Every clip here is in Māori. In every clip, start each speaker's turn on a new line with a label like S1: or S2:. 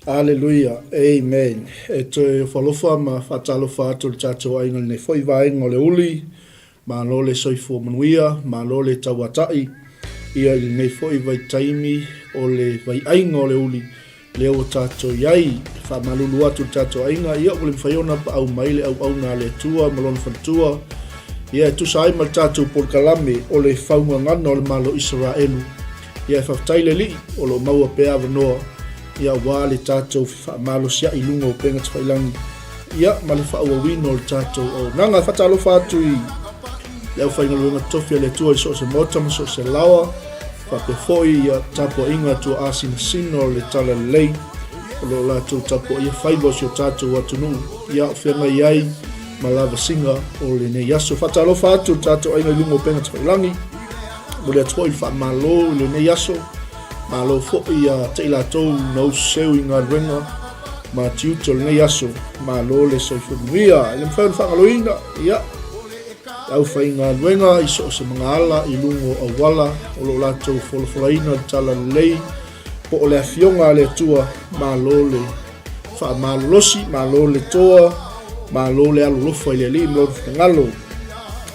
S1: Hallelujah. Amen. E te whalofa ma whatalofa atu le tātou ainga nei whaivaenga o le uli, ma lo le soifo manuia, ma lo le tauatai, ia i nei whaivai taimi o le vai ainga o le uli, leo o tātou iai, wha malulu atu le tātou ainga, ia o le mwhaiona pa au maile au na le tua, malona whantua, ia tu sa aima le tātou polkalame o le whaunga ngana o le malo Israelu, ia e whaftaile li o lo maua pea vanoa, ia wā le tātou malo sia i lunga o penga tawhailangi. Ia ma le whaauawino le tātou o nanga whatalo whātu i leo whainga luenga tofia le tua i so se mota ma so se lawa whape foi ia tapo inga tua asina sino le tala lei o lo lātou tapo ia whaiva si o tātou atunu ia o whenga iai ma lava singa o le ne yaso whatalo whātu tātou ainga lunga o penga tawhailangi mo le atua i whamalo le ne yaso ma lo fo ia te la to no seu inga renga ma Tito le yaso ma lo le so fu mia le fa ngaloina ia au fa inga renga i so se mangala i lungo o wala o lo la to folaina tala lei po le afionga le tua ma lo le fa ma losi ma lo le toa ma lo le alu fo le li mo ngalo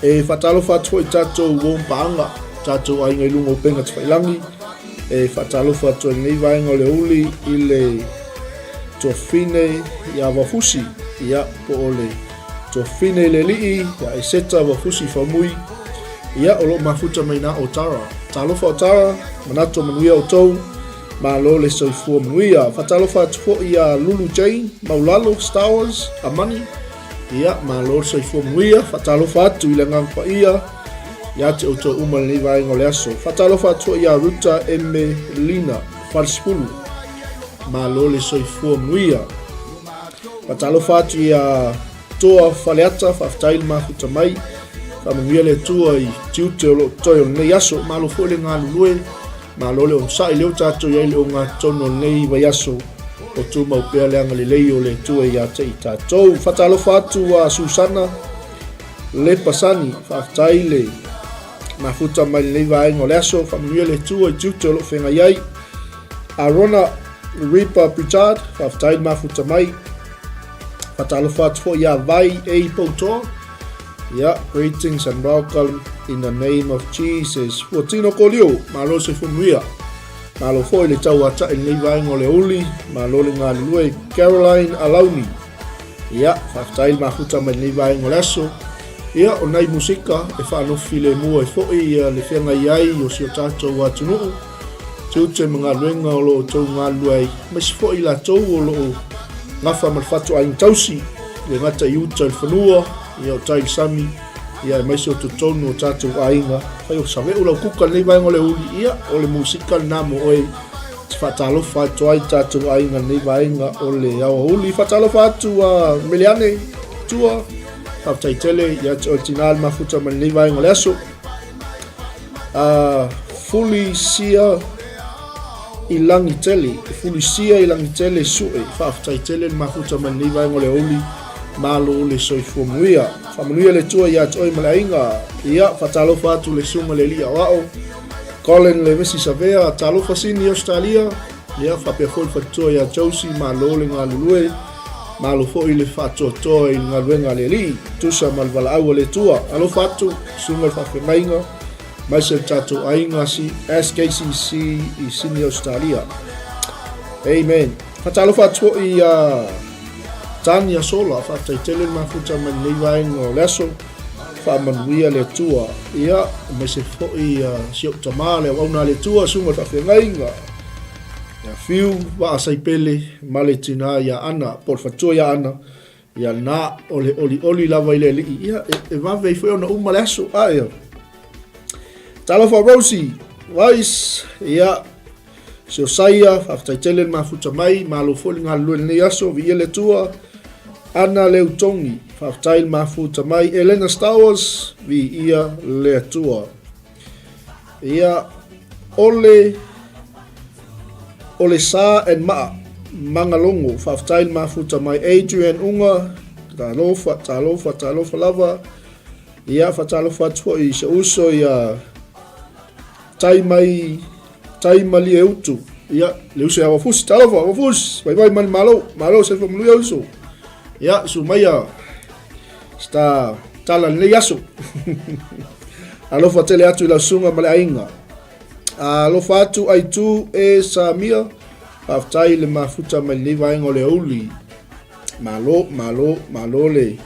S1: e fatalo fa to tato wo panga tato ai ngai lungo penga tfailangi e whatalofa atu nei vaenga o le uli i le tofine ia wafusi ia po o le tofine le lii ia e seta wafusi whamui ia o lo mafuta mai na o tara talofa o tara manato manuia o tou ma lo le soifua manuia whatalofa atu fo ia Lulu Jane maulalo Star Wars amani ia ma lo soifua manuia whatalofa atu i le ngangpa ia ia te oto umale nei vaenga o le aso. Whatalofa atua ia ruta Emelina Falspulu ma lo le soifua manuia. Whatalofa atu ia toa whaleata whaftail mafuta mai whamanuia le tua i Tito lo toi o nei aso ma lo fo le ngā lulue ma lo le o sai leo tātou iai le o ngā tono nei vai aso o tu mau pea leanga le lei o le tua ia te i tātou. Whatalofa atu a Susana le pasani whaftaile mafuta mai le vaenga o le aso whamanuia le tua i Tito lo whenga iai Arona Ripa Pritchard whaftail mafuta mai whatalofa atu fo ia vai e poutoa ia greetings and welcome in the name of Jesus Tino kolio ma lo se whamuia ma lo fo i le tau ata i le vaenga o le uli ma lo le ngā lue Caroline Alauni ia whaftail mafuta mai le vaenga o le aso ia o nai musika e whaanofi le mua e fo'i ia le whenga iai o si o tātou atunuu. Teu te mga luenga o loo tau ngā luai. Mesi fo'i la tau o loo ngafa malwhatu aing tausi. Le ngata i uta il whanua, ia o tai sami, ia e maisi o tutonu o tātou ainga. Whai o sawe ula kuka nei vaenga o le uli ia o le musika namo oe. Te whatalofa atu ai tātou ainga nei vaenga o le awa uli. Whatalofa atu a Meliane tua. Tautai tele ia te o tinal mafuta mani nei vaenga le aso. Fuli sia i langi tele. Fuli sia i langi tele sue. Whaftai tele mafuta mani nei vaenga le oli. Malo le soifua muia. Whamanuia le tua ia te oi malainga. Ia whatalofa atu le sunga le lia wao. Colin le mesi savea. Talofa sini Australia. Ia whapehoi whatua ia Josie malo le ngā lulue. Malo fo i le whatotoa i ngā ruenga le li, tusa malwala aua le tua, alo whatu, sunga whawhenainga, mai se tātou ainga si SKCC i Sydney, Australia. Amen. Whatalo whatu i Tania Sola, whatai tele mafuta man nei vaenga o leso, whamanuia le tua, ia, mai se fo i siok tamā le wauna le tua, sunga whawhenainga. Ya fiu wa asai pele male tina ya ana por fatua ya ana ya na ole oli lava ile li ia e va ve foi ona uma leso ai talo for Rosie wais ia so saia after telen mafuta mai malo folinga luen ne yaso vi ele tua ana leutongi after mafuta mai Elena Star Wars vi ia le tua ia ole sa en ma mangalongo whaftail mafuta mai Adrian unga talofa lava ia whatalofa atua i se uso ia tai mali e utu ia le uso ya wafus talofa wafus vai man malo se fo mlu uso ia sumaya sta tala le yaso alofa tele atu la sunga male ainga alofa atu ai tu e samia aftai le mafuta mai le vai ngole uli malo le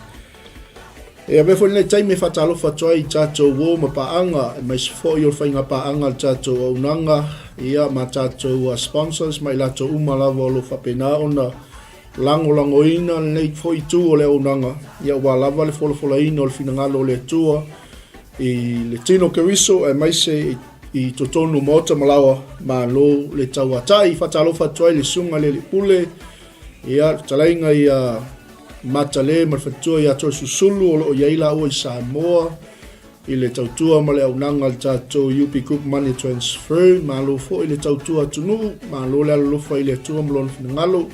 S1: e ave fo le tai me fatalo fatoi chacho wo ma paanga mai fo yo fainga paanga chacho unanga ia ma chacho sponsors mai la to umala volo fa pena ona lango ina le foi tu o le unanga ia wa lava le folo ina o finangalo le tua i le tino keriso e mai se i totonu mota malawa ma lo le tauatai fatalo fatoi le sunga le pule ia talainga ia matale marfatua ia to susulu o yaila o Samoa i le tautua ma le aunanga le tatou 𝚘𝚜𝚜𝚑𝚝 money transfer ma lo fo i le tautua tunu ma lo le alofa i le tua mlon finangalo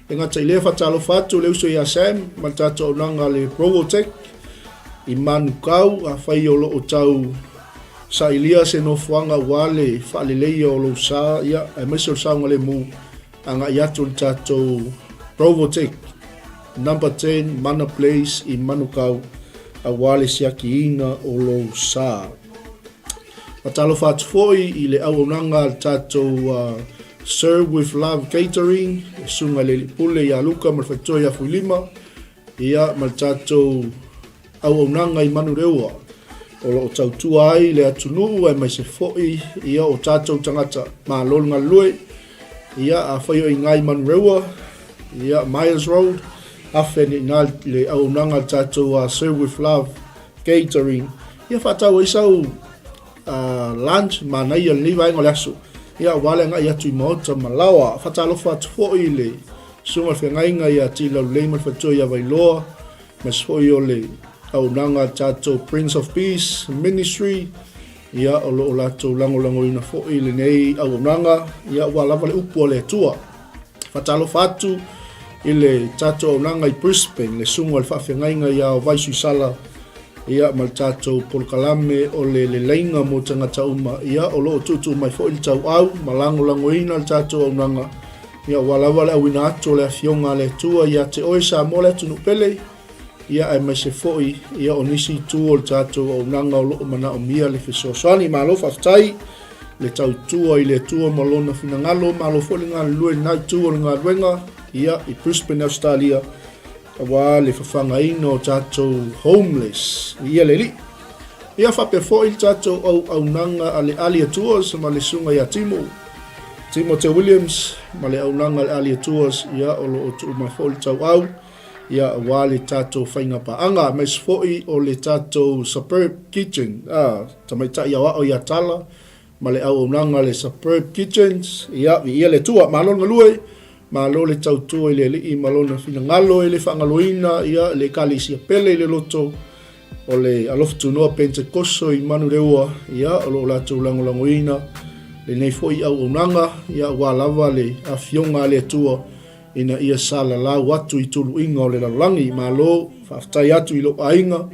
S1: e ngata i le fatalo fatu le uso ia Sam ma tatou aunanga le Provotech i manukau a fai o lo o tau sa ilia se no fuanga wale fa'alelei o lo sa ia e meso sa ngale mu anga iatu le tatou Provotech number 10 Mana Place i Manukau a wale siakiina o lo sa. Matalo fatu foi i le aunanga al tatou Serve with Love Catering sunga le pule ia luka malfatoa ia fuilima ia mal tatou aunanga i manureua o lo tautua ai le atunu e mai se foi ia o tatou tangata ma lolnga lue ia a whaio i ngai manureua ia Myers Road afeni ngal le aunanga tatou Serve with Love Catering ia fatau isau lunch ma na ia liva ngole aso ia wale nga ia tui mota malawa fatalo fatu foi le sunga whengainga ia tila leima fatu ia vailoa mas foi o le aunanga tatou Prince of Peace Ministry ia o lo lato lango ina foi le nei aunanga ia walava le upo le tua fatalo fatu ile tatou aunanga i Brisbane le sunga le whawhengainga ia o vaisu sala ia mal tatou polkalame o le leinga mo tangata uma ia o lo tutu mai fo il tau au malango ina le tatou aunanga ia walawa le awina atu le afionga le tua ia te oisa mo le tunu pele ia ai mai se foi ia o nisi tu o le tatou aunanga o lo mana o mia le fesoasani ma lo faftai le tau tua i le tua malona finangalo ma lo fo le ngā lue nai tu o le ngā ruenga ia i Brisbane Australia wa le fafanga ino tatou homeless ia le li ia fa pe fo il tatou au nanga ale alia tours ma le sunga ia Timothy Williams ma le au nanga ale alia tours ia o lo tu ma fo il tau au ia wa le tatou fainga pa anga mes fo i o le tatou Superb Kitchen tamaita ia wa o ia tala ma le au nanga le Superb Kitchens ia le tua malon ngalue ma lo le tautua i le li malona finangalo i le whangaloina ia le kalisia pele i le loto o le alofu noa Pentekoso i manureua ia o lo latou langolangoina le nei foi au unanga ia wa lava le afionga le tua ina ia sala la watu i tulu inga o le lalangi ma lo whaftai atu i lo ainga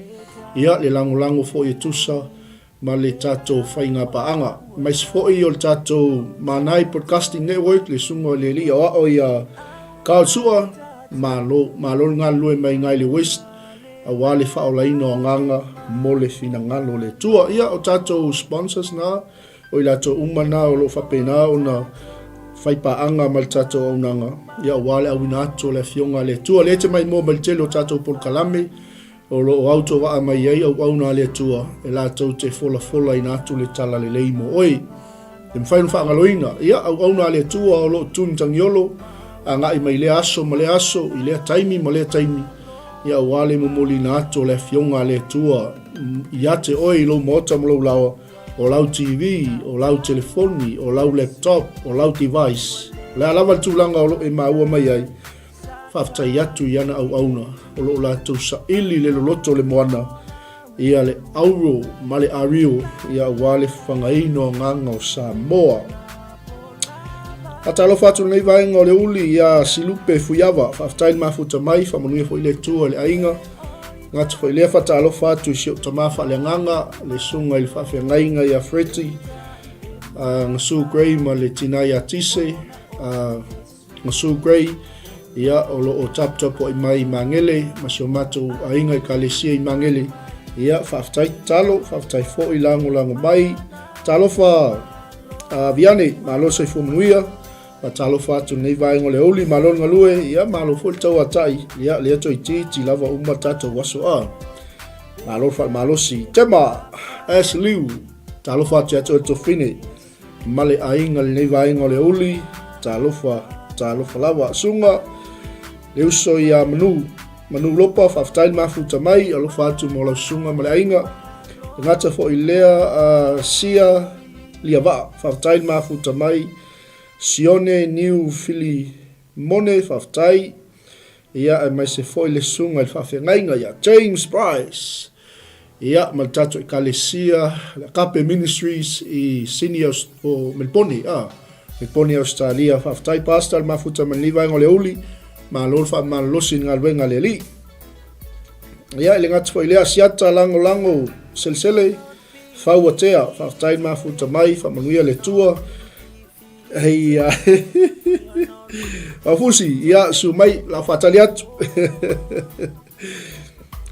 S1: ia le langolango foi e tusa ma le tatou whainga paanga. Mais foi o le tatou Manai Podcasting Network le sungo le li o ia 𝚗𝗚𝚦𝗖𝗟𝗔𝗜𝗍 ma lo ngā lue mai ngai le West a wale whaolaina o nganga mo le finangalo le tua ia o tatou sponsors na o i lato umana o lo whapena o na whaipaanga ma le tatou au nanga ia o wale awina ato le fionga le tua le te mai mo ma le telo tatou polkalame o lo auto wa mai ai au na le tua e la tau te fola ina atu le tala le leimo oi e mwhainu whaangaloina ia au na le tua o lo tuntangiolo a ngai mai le aso ma le aso i le taimi ma le taimi ia wale momoli na atu le fionga le tua ia te oi lo mota mo lo lawa o lau TV o lau telefoni o lau laptop o lau device le alawa le tūlanga o lo e maua mai ai whaftai atu i ana au o lo latou saili le loloto le moana ia le auro ma le ario ia wale whangaino nganga o Samoa. Atalo fatu nei vaenga o le uli ia silupe fuiava whaftai mafuta mai whamanuia fo i le tua le ainga ngata fo i lea fatalo fatu i sio tamafa le nganga le sunga i le whawhiangainga ia freti 𝗗𝗚𝗦𝗓 ma le tinai a tise 𝗗𝗚𝗦𝗓 ia o loo taputapu ai mai mangele ma sio matou ainga i kalesia i mangele ia whaafetai talo whaafetai fo'i lango mai talofa viane malo sai fumanuia pa talofa atu nei vaenga le oli malo ngalue ia malo fo'i tau atai ia le ato i titi lava uma tato waso malo si tema liu talofa atu fine male ainga le nei vaenga le oli talofa lava sunga le uso ia manu lopa whaafetai mafuta mai alofa atu mo lau sunga male ainga ngata fo i lea sia lia vaa whaafetai mafuta mai sione niu fili mone whaafetai ia e mai se fo i le sunga i whaafengainga ia James Price ia ma tato i kalesia le kape ministries i senior o Melponi Australia whaafetai pastor mafuta mai livaenga le uli ma losi ngā luenga le li. Ia ele ngata fo i lea siata lango sele whauatea whaafetai mafuta mai whamanuia le tua hei wafusi ia su mai la whatali atu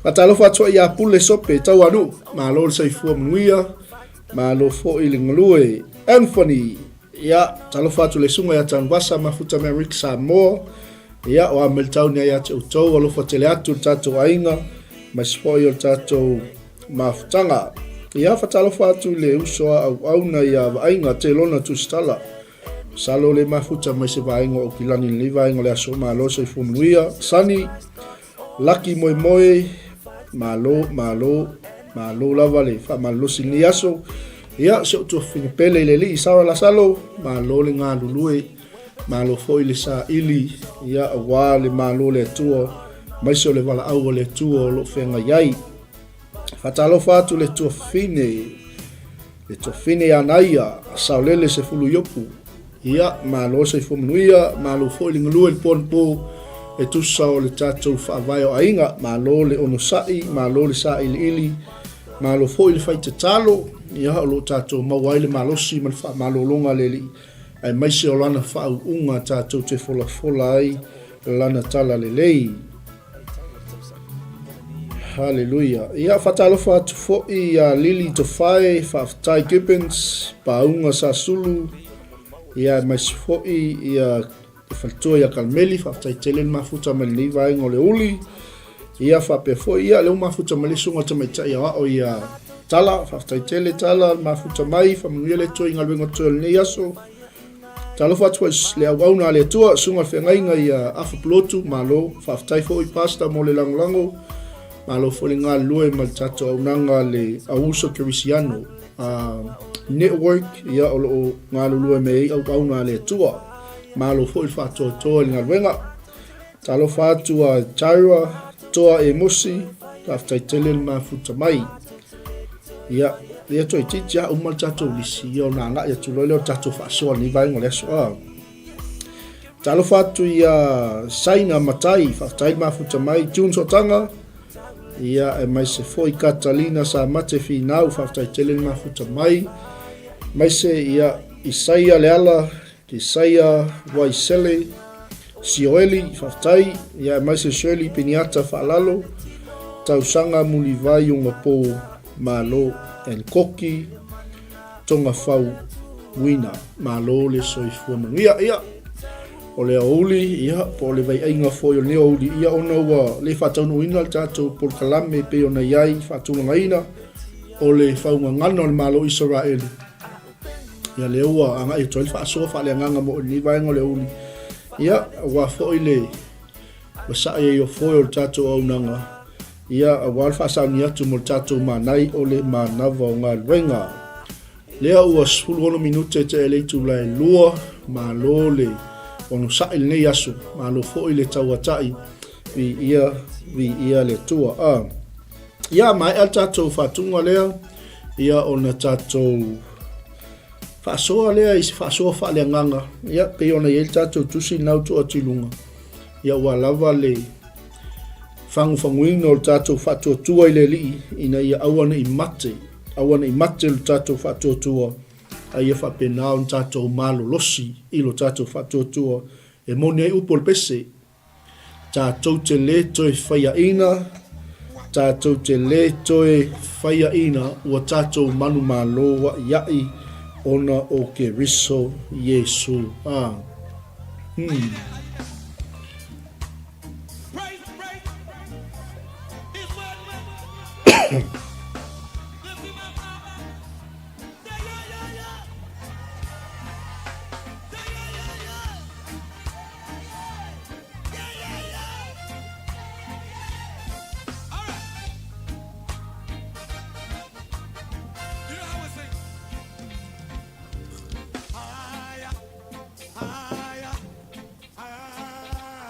S1: watalofa atua ia pule sope tau anu ma lo sei fua manuia ma lo fo i le ngalue Anthony ia talofa atu le sunga ia tanwasa mafuta mai Rick Samoa ia o ameltau ni ia tau alofa tele atu tato ainga ma sifoi o tato mafutanga ia whatalofa atu le usoa au na ia ainga te lona tu stala salo le mafuta mai se vainga o kilani le vainga le aso ma lo sei fumanuia Sani Lucky moe malo lava le fa malo sini aso ia so tu finipele le li sara la salo malo le ngā lulue malo foi le sa ili ia awa le malo le tua mai so le wala au le tua lo fenga yai fatalo fatu le tua fine anaia saulele se fulu yopu ia malo se fumanuia malo foi le ngalue le ponpo e tusa o le tatou whaavaio ainga malo le onosai malo le sa ili malo foi le fai te talo ia o lo tatou mawai le malosi man wha malolonga le li ai mai se o lana whaau unga tatou te fola ai lana tala le lei Hallelujah. Ia whatalofa atu fo'i ia Lili Tofai whaafetai Gibbons paunga sa sulu ia mai se fo'i ia faltua ia kalmeli whaafetai telen mafuta mai le vaenga o le uli ia whape fo'i ia leo mafuta mai le sunga tamaitai ia o ia tala whaafetai tele tala mafuta mai whamanuia le toi ngalwenga toi le nei aso talofa atu le au le tua sunga whengainga ia afapulotu malo whaafetai fo'i pasta mo le langolango malo fole ngā lue ma tato au nanga le auso kerisiano network ia o loo ngā lue mei au na le tua malo fole whātua toa le ngā luenga talo whātua taira toa e mosi taftai tele ma futa mai ia le toi titia umal tato lisi ia o nanga ia tuloi leo tato FAASOA ni vai ngole soa talo whātu ia saina matai whaftai ma futa mai June Sotanga ia e mai se foi Catalina sa mate finau whaftai tele mafuta mai se ia Isaia leala Isaia Waisele Sioeli whaftai ia e mai se Shirley Piniata whaalalo tausanga mulivai unga po malo en koki tonga whau wina malo le soifua manu ia o le auli ia po le vai ainga foi o le auli ia ona wa le fatau ina le tatou por kalame pe ona iai fatau ngaina o le faunga ngana o le malo Israel ia le ua anga i toil FAASOA fa le nganga mo ni vai ngole auli ia wa foi le wasa ia yo foi o tatou au nanga ia wa fa ni atu mo tatou manai o le manava o ngā luenga le ua 10 minute te ele tu la lua malo le ono sai nei aso malo foi le tauatai vi ia le tua ia mai al tatou fatunga lea ia ona tatou FAASOA lea is FAASOA fa le nganga ia pe ona ia tatou tusi nau tu atilunga ia wa lava le fanguino tatou fatuatua i le li ina ia awana i mate le tatou fatuatua ai e whapena o tātou malo losi i lo tātou whatuatua e moni ai upo le pese tātou te le toi whaiaina tātou te le toi whaiaina ua tātou manu malo wa iai ona o ke riso Yesu.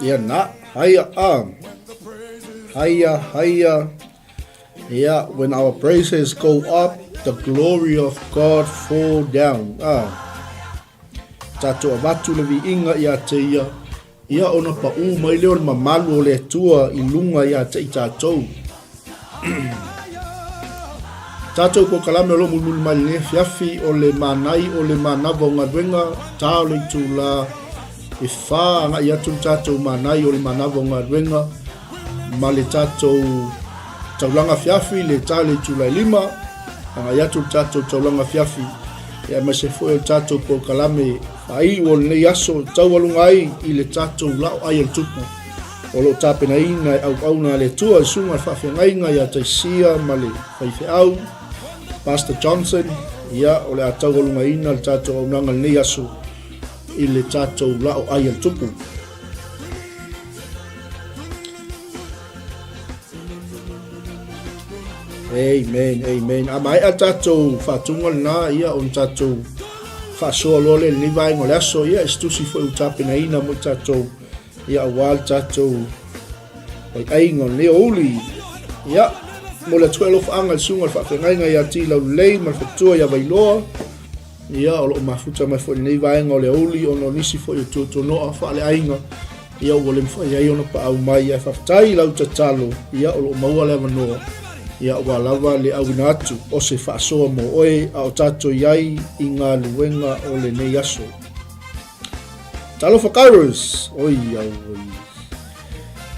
S1: Yeah, na haya haya. Yeah, when our praises go up, the glory of God fall down. Tato abatu le vi inga ia te ia ona pa mai leo mamalu o le tua i lunga ia te i tatou. Tatou ko kalame o lo mulul mai le fiafi o le manai o le manavo ngadwenga tau le tula e wha nga ia tu tatou manai o le manavo ngadwenga ma le tatou taulanga fiafi le tale tula lima anga ia tu tatou taulanga fiafi ia ma se foi o tatou ko kalame ai o le yaso taualunga ai i le tatou lao ai el tupu o lo tapena ina au na le tua sunga whawhengainga ia taisia ma le whaifeau Pastor Johnson ia o le ataualunga ina le tatou au nanga le yaso i le tatou lao ai el tupu. Amen. Amai a tatou whatunga na ia on tatou whasoa lole ni vai ngole aso ia estusi foi utapena ina mo tatou ia awal tatou ai ngon le oli ia mo le 12 anga sunga whawhengainga ia tila ulei ma whatua ia vailoa ia o lo mafuta mai foi ni vai ngole oli ono nisi foi ututo noa whaale ainga ia o le mwhai ai ono pa au mai ia whaftai lau tatalo ia o lo maua le manoa ia ua lava le auina atu o se FAASOA mo oe a o tatou iai i ngā luenga o le nei aso. Talofa Kairos, oi.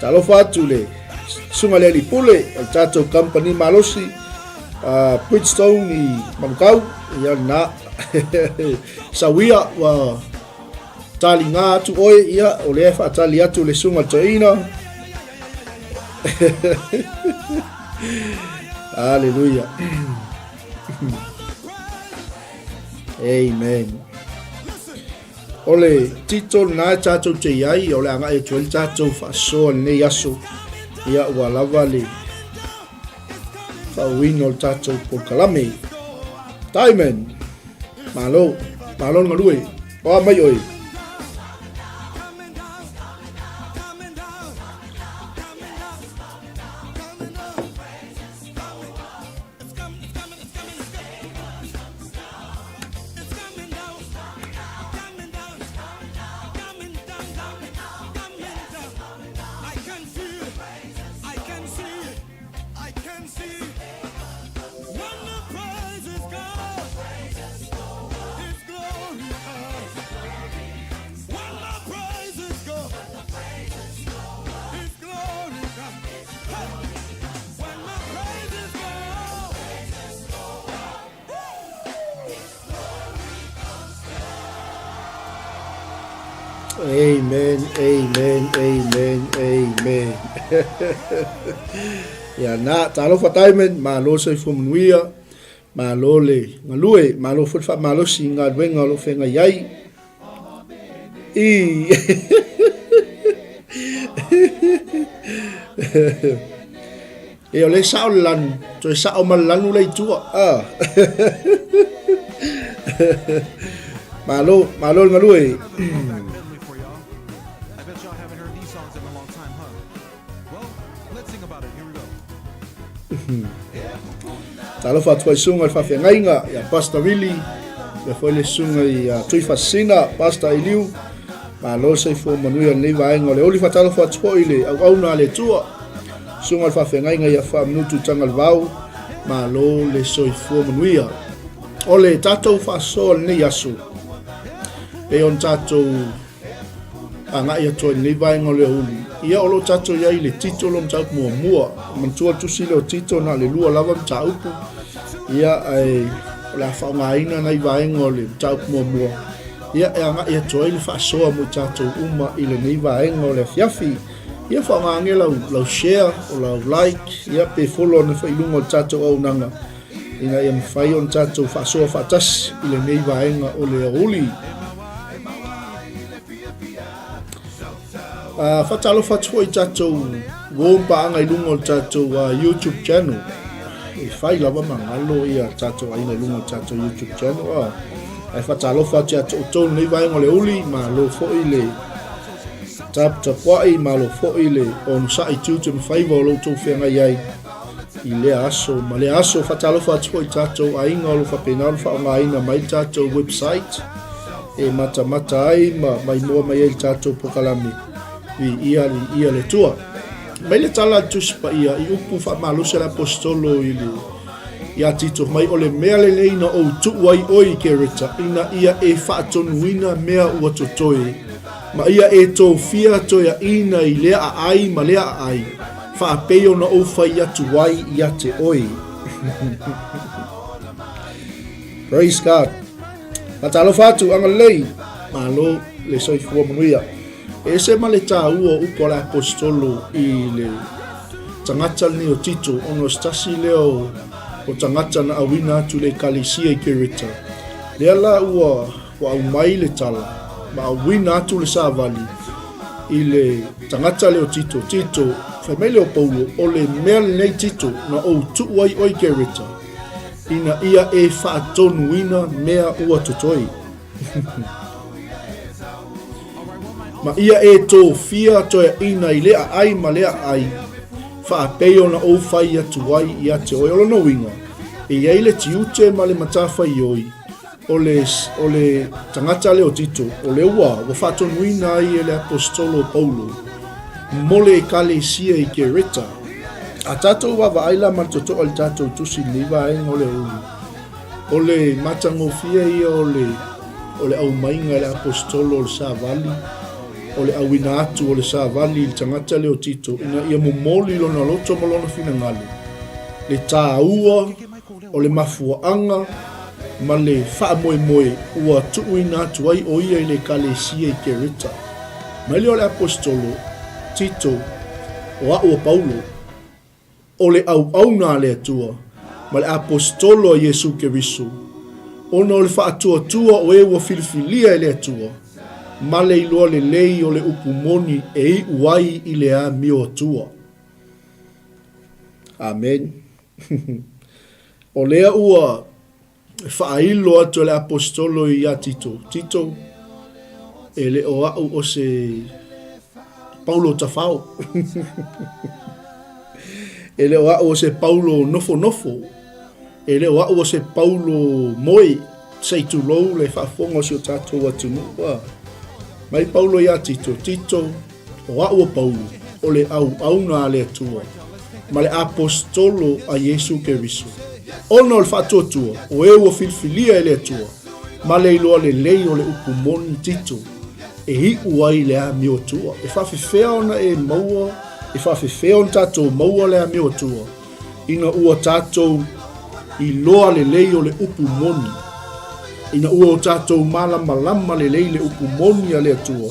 S1: Talofa atu le sunga le lipule o tatou company malosi Bridgestone i Manukau ia na sawia wa tali ngā atu oe ia o le whaatali atu le sunga toina. Hallelujah. Amen. Ole Tito na tatou te iai ole anga e tuel tatou FAASOA nei aso ia ua lava le whauino tatou po kalame. Diamond malo ngalue o mai oi. Amen. Ya na talo fataimen malo se fumuia malo le ngalue malo futfa malo singa wenga lo fenga yai e ole saulan to sao malanu le tua malo ngalue. Talo fatua sunga al whawhengainga ia Pastor Willie ia foi le sunga i tui fasina Pastor Iliu ma lo se fo manuia nei vaenga le oli fatalo fatua ile au na le tua sunga al whawhengainga ia wha minutu tangal vau ma lo le soi fo manuia O le tātou whaasoa nei aso. E on tātou anga ia toi nei vaenga le uli. Ia olo tātou iai le Tito lo mtau mua. Mantua tusi leo Tito na le lua lava mtaupu. Ia ai la whaungaina nei vaenga le mtau mua. Ia e anga ia toi le whaasoa mo tātou uma i le nei vaenga le fiafi. Ia whaungange lau share o lau like. Ia pe follow na whailunga o tātou au nanga. Ina ia mwhai on tātou whaasoa whaatas i le nei vaenga o le uli. Whatalo whatua i tātou wōmpa anga i lunga o tātou YouTube channel. E whai lava mangalo i a tātou aina i lunga o tātou YouTube channel. Ai whatalo whatua tātou nei vaenga o le uli, ma lo fo i le tapuai, ma lo fo i le on sa i tūtu mwhaiva o lo tō whenga iai. I le aso, ma le aso whatalo whatua i tātou ainga o lo whapenaro whaonga aina mai tātou website. E mata ai, mai mua mai e tātou pokalami. Ia le tua. Mai le tala tuspa ia i upu whamaluse la apostolo i le ia Tito mai o le mea le leina o tuuai oi ke reta ina ia e whaatonuina mea ua totoe. Ma ia e tō fia toia ina i lea a ai ma lea a ai. Whaapeo na o whai atu wai i ate oi. Praise God. Matalo whatu anga lei. Malo le soifua manuia. E se ma le tā ua upo la apostolo i le tangata ni o Tito ono stasi leo o tangata na awina atu le kalisia i kerita. Lea la ua wa au mai le tala ma awina atu le savali i le tangata leo Tito. Tito, whaimele o Paulo o le mea nei Tito na o tuuai oi kerita. Ina ia e whaatonu ina mea ua totoi. Ma ia e tō fia toia ina i lea ai ma lea ai. Whaapeo na o whai atu wai i ate oi olo no winga. E iei le tiute ma le matawhai oi. O le tangata leo Tito. O le ua wa whaatonuina ai e le apostolo Paulo. Mole e kalesia i ke reta. A tātou wawa aila matoto al tātou tusi liwa e ngole uli. O le matangofia ia o le au mainga le apostolo o le savali. O le awina atu o le savali i tangata leo Tito ina ia momoli lona loto malona fina ngale. Le tāua o le mafuaanga ma le wha moe ua tuuina atu ai o ia i le kalesia i kerita. Mai leo le apostolo Tito o a ua Paulo o le au na le atua ma le apostolo a Jesu Keriso. Ona o le wha atua o e ua filifilia i le atua. Ma le iloa le lei o le upumoni e i uai i le a mio atua. Amen. O lea ua whailo atu le apostolo i a Tito. Tito e le o au o se Paulo tafao. E le o au o se Paulo nofo. E le o au o se Paulo moi seitulou le whafonga si o tātou atunua. Mai Paulo ia Tito. Tito o au o Paulo o le au na le atua. Ma le apostolo a Jesu Keriso. Ona o le whaatotua o e ua filfilia e le atua. Ma le iloa le lei o le upumoni Tito. E hi uai le a mio atua. E whawhiwhea ona e maua. E whawhiwhea on tātou maua le a mio atua. Ina ua tātou i loa le lei o le upumoni. Ina ua o tātou malama le lei le upumoni a le atua.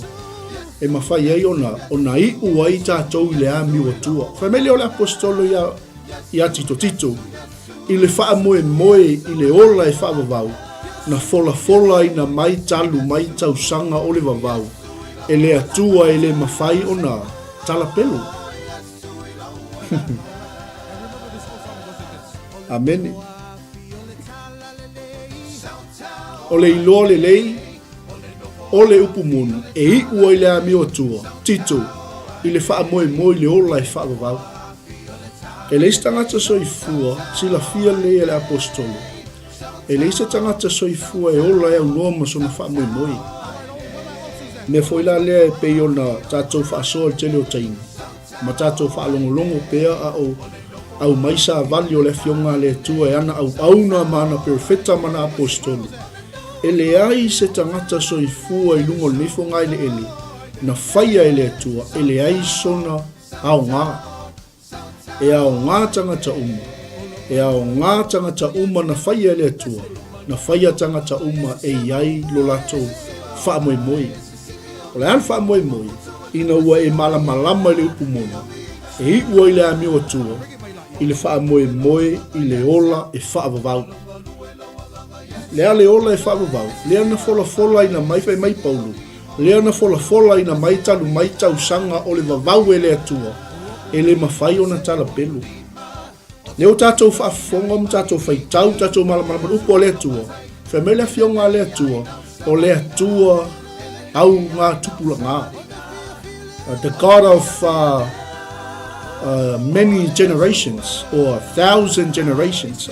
S1: E mawhai ei ona i ua i tātou i le a mio atua. Whamele o le apostolo i a Tito. I le wha moe i le ola e wha vavau. Na fola i na mai talu mai tausanga o le vavau. E le atua e le mawhai ona tala pelo. Amen. O le iloa le lei, o le upumoni, e i ua i le a mio atua, Tito, i le wha moe le ola e wha vavau. E le istangata soifua, sila fia le le apostolo. E le isa tangata soifua e ola e au noa masona wha moe. Me foi la lea e pei ona tātou FAASOA 𝗟𝗔𝗓𝗏𝗏. Ma tātou wha alongolongo pea a o au mai sa vali o le fionga le tua e ana au auna mana perfecta mana apostolo. E le ai se tangata soifua i lungo le nifonga i le ele, na whaia e le tua, e le ai sona au ngā. E au ngā tangata uma. E au ngā tangata uma na whaia e le tua, na whaia tangata uma e iai lo lato wha moe moe. O le an wha moe moe, ina ua e malamalama le upu mona, e hi ua i le ami o tua, i le wha moe moe, i le ola e wha vavau. Lea le ola e wha vavau, lea na fola fola ina mai whai mai paulu, lea na fola fola ina mai talu mai tau sanga o le vavau e le atua, e le mawhai o na tala pelu. Leo tātou whaafonga mo tātou whai tau, tātou malamalama upo o le atua, whai mele fionga le atua, o le atua au ngā tupula ngā. The God of many generations, or 1,000 generations.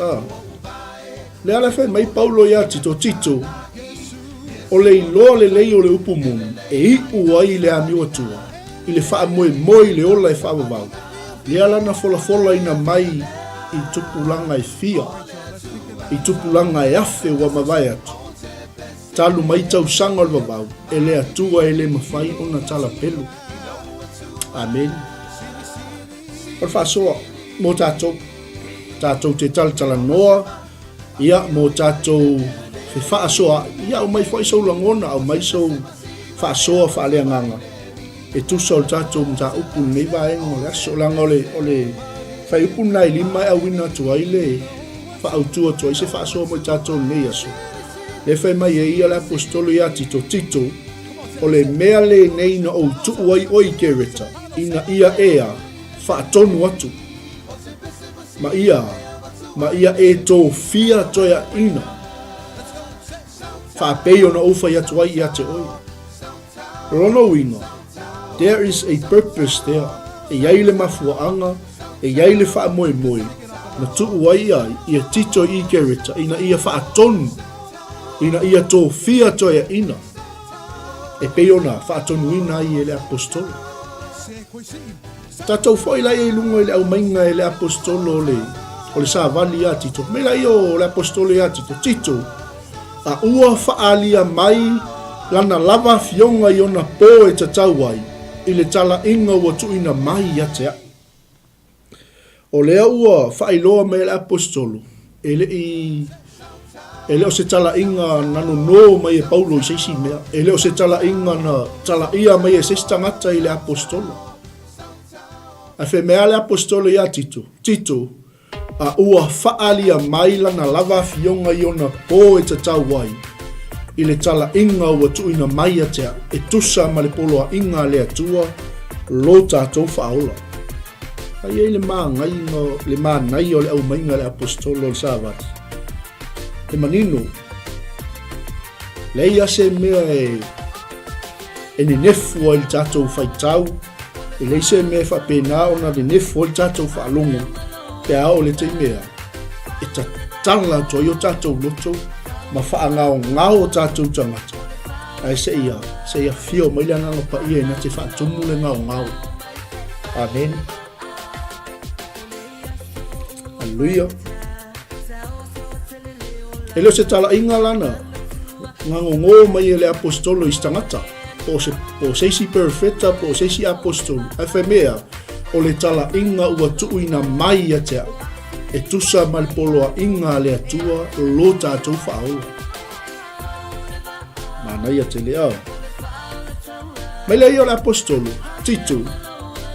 S1: Lea le whai mai paulo ia Tito, o le iloa le lei o le upu munu, e i uai le ami o tua, i le wha moe moe le ola e wha wavau. Lea lana fola fola ina mai i tupulanga e fia, i tupulanga e afe wa mawai atu. Talu mai tau sanga o vavau, e le atua e le mawhai o na tala pelu. Amen. Or FAASOA, mo tātou te tala noa, ia mo tātou fe FAASOA, ia o mai whai sau langona, au mai sau FAASOA whaalea nganga. E tusa o tātou mta upu nei vaenga o le aso langa o le whai upu nai lima e awina tua i le whaautua tua i se FAASOA mo tātou nei aso. Le whai mai e ia le apostolo ia Tito, o le mea le nei na o tuu ai oi kereta, ina ia ea whaatonu atu. Ma ia e tō fia toia ina. Whaapeo na uwha ia tuai ia te oi. Rono ina, there is a purpose there. E iai le mafuaanga, e iai le wha moe moe. Na tuu ai ai, ia Tito i kereta, ina ia whaatonu. Ina ia tō fia toia ina. E peo na whaatonu ina i e le apostolo. Tātou whai lai e lungo i le au mainga e le apostolo o le sāvali ia Tito. Me lai o le apostolo ia Tito. A ua whaalia mai lana lava fionga i ona pō e tatau ai. I le tala inga ua tuina mai ia te a. O lea ua whailoa me le apostolo. E leo se tala inga nano no mai e Paulo i seisi mea. E leo se tala inga na tala ia mai e seisi tangata i le apostolo. A fe mea le apostolo ia Tito, a ua whaalia mai lana lava fionga i ona pō e tatau ai. I le tala inga ua tuina mai atea, e tusa ma le poloa inga le atua, lo tātou whaola. Ai e le maa nai o le au mainga le apostolo le sāvati. E manino, le ia se mea e ne nefu o le tātou whaitau, e leise me fa pena ona de ne fol tato fa longo pe a o le te mea e ta tala to yo tato loto ma fa nga o tato tangata ai se ia fio mai lana no pa ia na te fa tumu le nga o amen alleluia e lo se tala inga lana nga ngo mai le apostolo istangata po seisi perfecta, po seisi apostolo. Ai whai mea, o le tala inga ua tuuina mai atea. E tusa malpoloa inga le atua, lo tātou whaola. Mana ia te lea. Mai lei o le apostolo, Tito,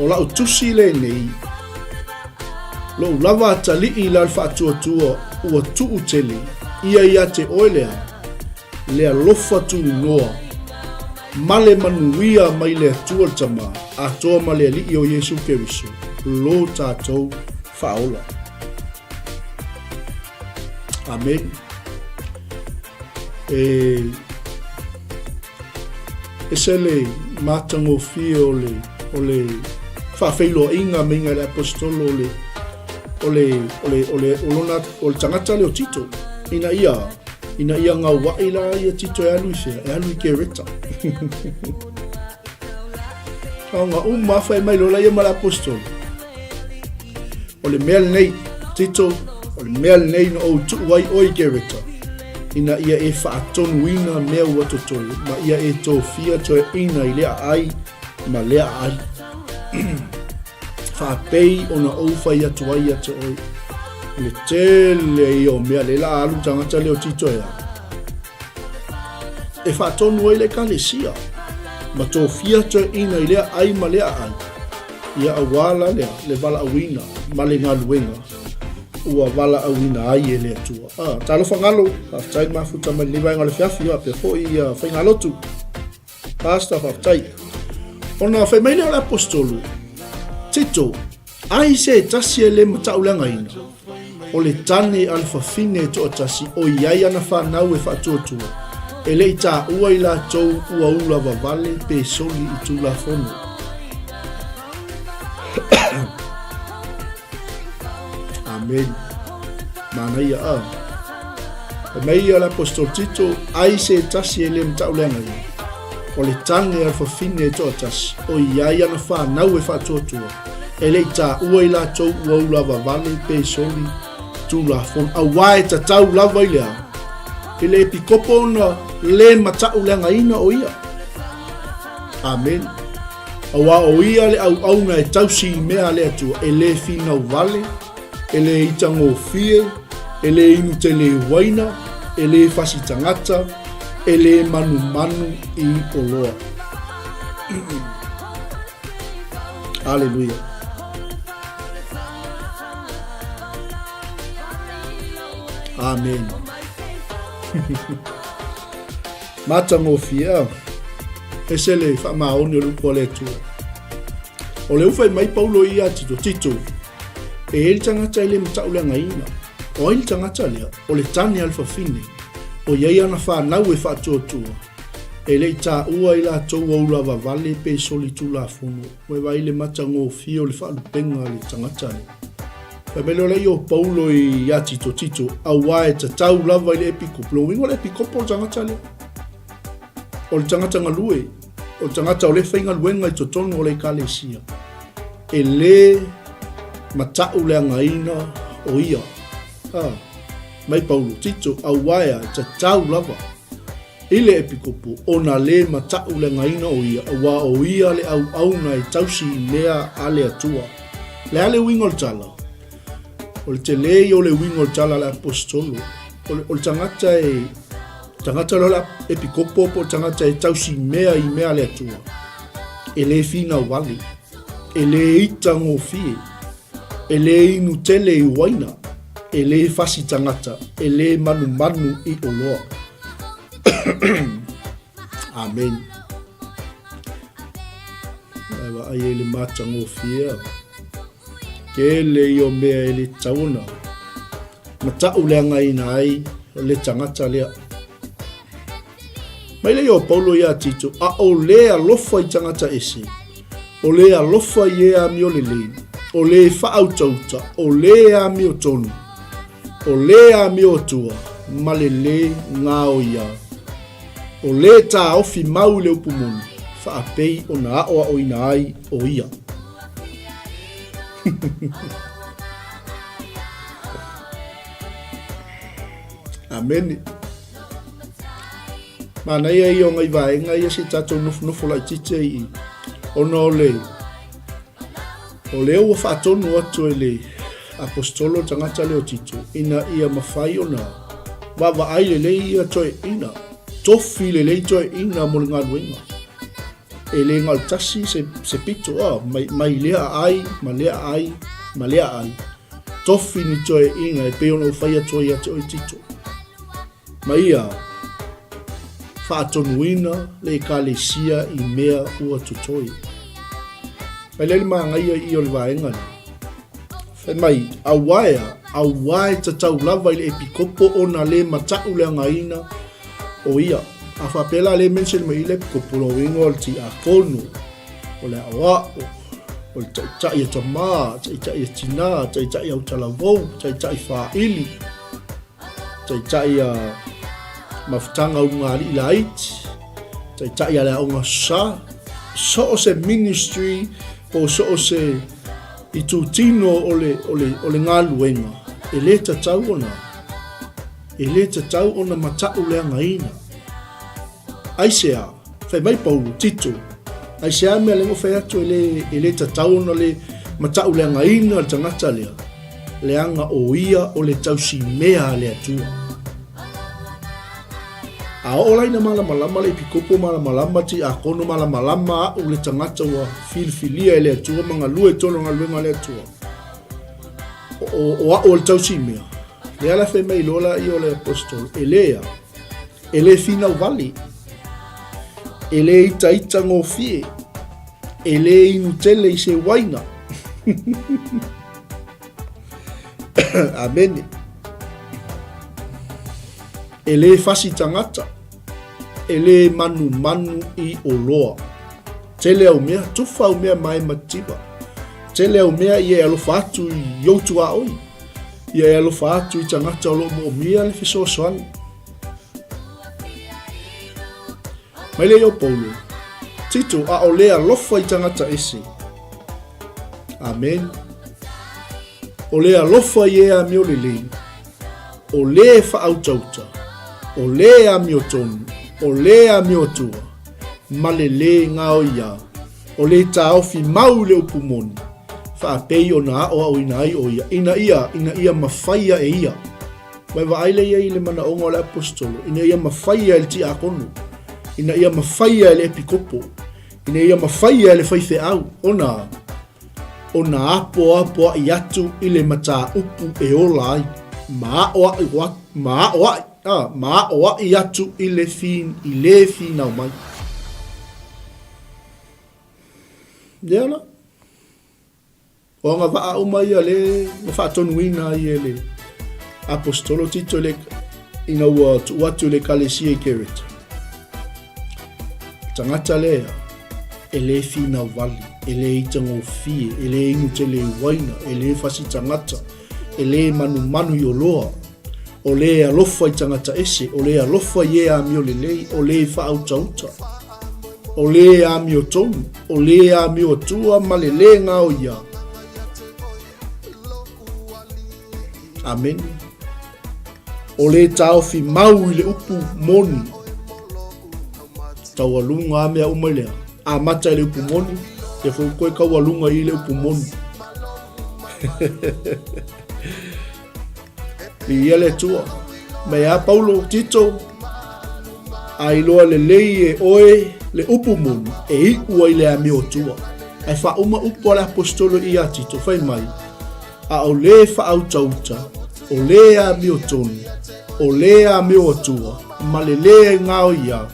S1: o lau tusi le nei. Lo lava atali i la whaatua tua, ua tuu tele, ia te oelea, lea lofa tu noa. Male manuia mai le atua tama, a toa ma le ali o Yesu Keriso, lo tātou whaola. Amen. E se le matango fia o le whawhailoa inga minga le apostolo o le tangata le o Tito. Ina ia ngā waila ia Tito e anu i ke reta. Ngā umawhai mai lola ia mala apostolo. O le mea nei, Tito, o le mea nei no o tu wai oi gereta. Ina ia e whaatonuina mea ua totoi, ma ia e tō fia toe ina I lea ai, ma lea ai. Whaapei o na ouwhai atu ai atu oi. Le tele I o mea le la alu tangata leo Tito ea. E whaatonu ai le kalesia. Ma tō fia toe ina I lea ai ma lea ai. Ia awala lea, le wala awina, ma le ngā luenga. Ua wala awina ai e lea tua. Talo whangalo, haftai mafuta mai lewa inga le whiawhi a pe hoi whaingalotu. Pasta haftai. Ona whai mai leo le apostolu. Tito, ai se tasi e le mataulanga ina. O le tane alfafine to tasi o iai ana whanau e whaatuatua. E le ita ua I la tau ua ula wawale pe soli I tula fono. Amen. Mana ia a. Mai ia l'apostol Tito ai se tasi e le mtaulenga ia. O le tane alfafine to tasi o iai ana whanau e whaatuatua. E le ita ua I la tau ua ula wawale pe soli tula fono. A wae ta tau lava I lea. E le pikopo na le mataulenga ina o ia. Amen. Awa o ia le au na e tausi mea le atua e le fina vale, e le itango fie, e le inu te le waina, e le fasi tangata, e le manu manu I oloa. Aleluia. Amen. Matango fia. Ese le whamaoni o lupo le tua. O le uwhai mai paulo I a Tito. E ele tangata I le mataulenga ina. O ele tangata lea, o le tane alfafine. O iei ana whanau e whaatuatua. E le ta ua I la tau aula wawale pe soli tula fono. Moe wai le matango fia o le whaalupenga le tangata lea. Pe mele o lei o paulo I a Tito. A wae ta tau lava I le epikopo. Lo wingo le epikopo o tangata lea. O le tangata ngalue. O tangata o le whainga luenga I totonu o le kalesia. E le matau le angaina o ia. Mai paulo Tito a waea ta tau lava. I le epikopo o na le matau le angaina o ia. A wa o ia le au na e tausi lea ale atua. Le ale wingo le tala. O le te lei o le wingo le tala le apostolo. O le tangata e tangata lola epikopo po tangata e tausi mea I mea le atua. E le fina wali. E le itango fie. E le inu tele I waina. E le fasi tangata. E le manu manu I oloa. Amen. Ewa ai e le matango fie. Ke le I mea e le tauna. Matau le angaina ai. Le tangata lea. Mai le o paulo ia Tito, a o le alofa I tangata ese. O le alofa I e ami o le leini. O le whaautauta. O le ami o tonu. O le ami o tua. Ma le ngā o ia. O le tā ofi mau le upumoni. Whaapei o na aoa o ina ai o ia. Amen. Mana ia I o ngai vaenga ia si tatou nufu lai tite I. Ona o le ua whaatonu atu e le apostolo tangata leo Tito. Ina ia mawhai o na wawa ai le lei ia toe ina. Tofi le lei toe ina mo le ngā luenga. E le ngal tasi se pito. Mai lea ai, ma lea ai, ma lea ai. Tofi ni toe ina e peo na ufai atu ia te oi Tito. Mai ia whaatonuina le kalesia I mea ua tutoi. Mai lele maa ngai I o le vaenga. Whai mai, a wae ta tau lava I le epikopo o na le matau le angaina o ia. A whapela le mention mai I le epikopo no wingo al ti a kono. O le awa, o le tai ta maa, tai tina, tai au talavou, tai whaili, tai mafutanga unga li laiti, tai ale aunga sa, so o se ministry, o so o se I tu tino o le ngā luenga. E le tatau ona. E le tatau ona matau lea ngaina. Aisea, whai mai Paulu, Tito. Aisea mea lengo whai atu e le tatau ona le matau lea ngaina le tangata lea. Leanga o ia o le tausi mea le atua. A olaina malamalama le pikopo malamalama ti a kono malamalama o le tangata wa filifilia e le atua mga lue tono nga luenga le atua. O le tausi mea. Le ala whai mai lola i o le apostol. E le fina uvali. E le ita ngō fie. E le inu tele i se waina. Amen. E le fasi tangata. E le manu i o loa. Tele au mea, tufa au mea mai matiba. Tele au mea i e alofa atu i youtu a oi. I e alofa atu i tangata o lo mo mea le fiso soani. Mai le o Paulo. Tito a o lea lofa i tangata ese. Amen. O lea lofa i ea mi o le lei. O lea whaautauta. O lea mi o tonu. O lea mi o tua. Ma le le ngā o ia. O le ta ofi mau le upumoni. Whaapei o na o ina ai o ia. Ina ia mawhaia e ia. Mai wa aile ia i le mana onga o le apostolo. Ina ia mawhaia e le ti a konu. Ina ia mawhaia e le epikopo. Ina ia mawhaia e le whaife au. Ona apo i atu i le mata upu e ola ai. Maa oa i atu i le fin au mai. Leala. O nga waa uma ia le whaatonuina i le apostolo Tito le ina ua tu atu le kalesia i kereta. Tangata lea. E le fina wali, e le itango fie, e le inu te le waina, e le fasi tangata, e le manu i o loa, o le alofa i tangata ese, o le alofa i ea mi o le lei, o le whautauta, o le a mi o tonu, o le a mi o tua, ma le le ngā o ia. Amen. O le tau fi mau i le upu moni, tau alunga a mea umalea. A mata le upumoni, e foi koe kau alunga i le upumoni. I ele tua, me a Paulo Tito, a iloa le lei e oe le upumoni, e i ua i le ami o tua. Ai wha uma upo le apostolo i a Tito, whai mai, a o le wha au tauta, o le a mi o tonu, o le a mi o tua, ma le le ngā o ia,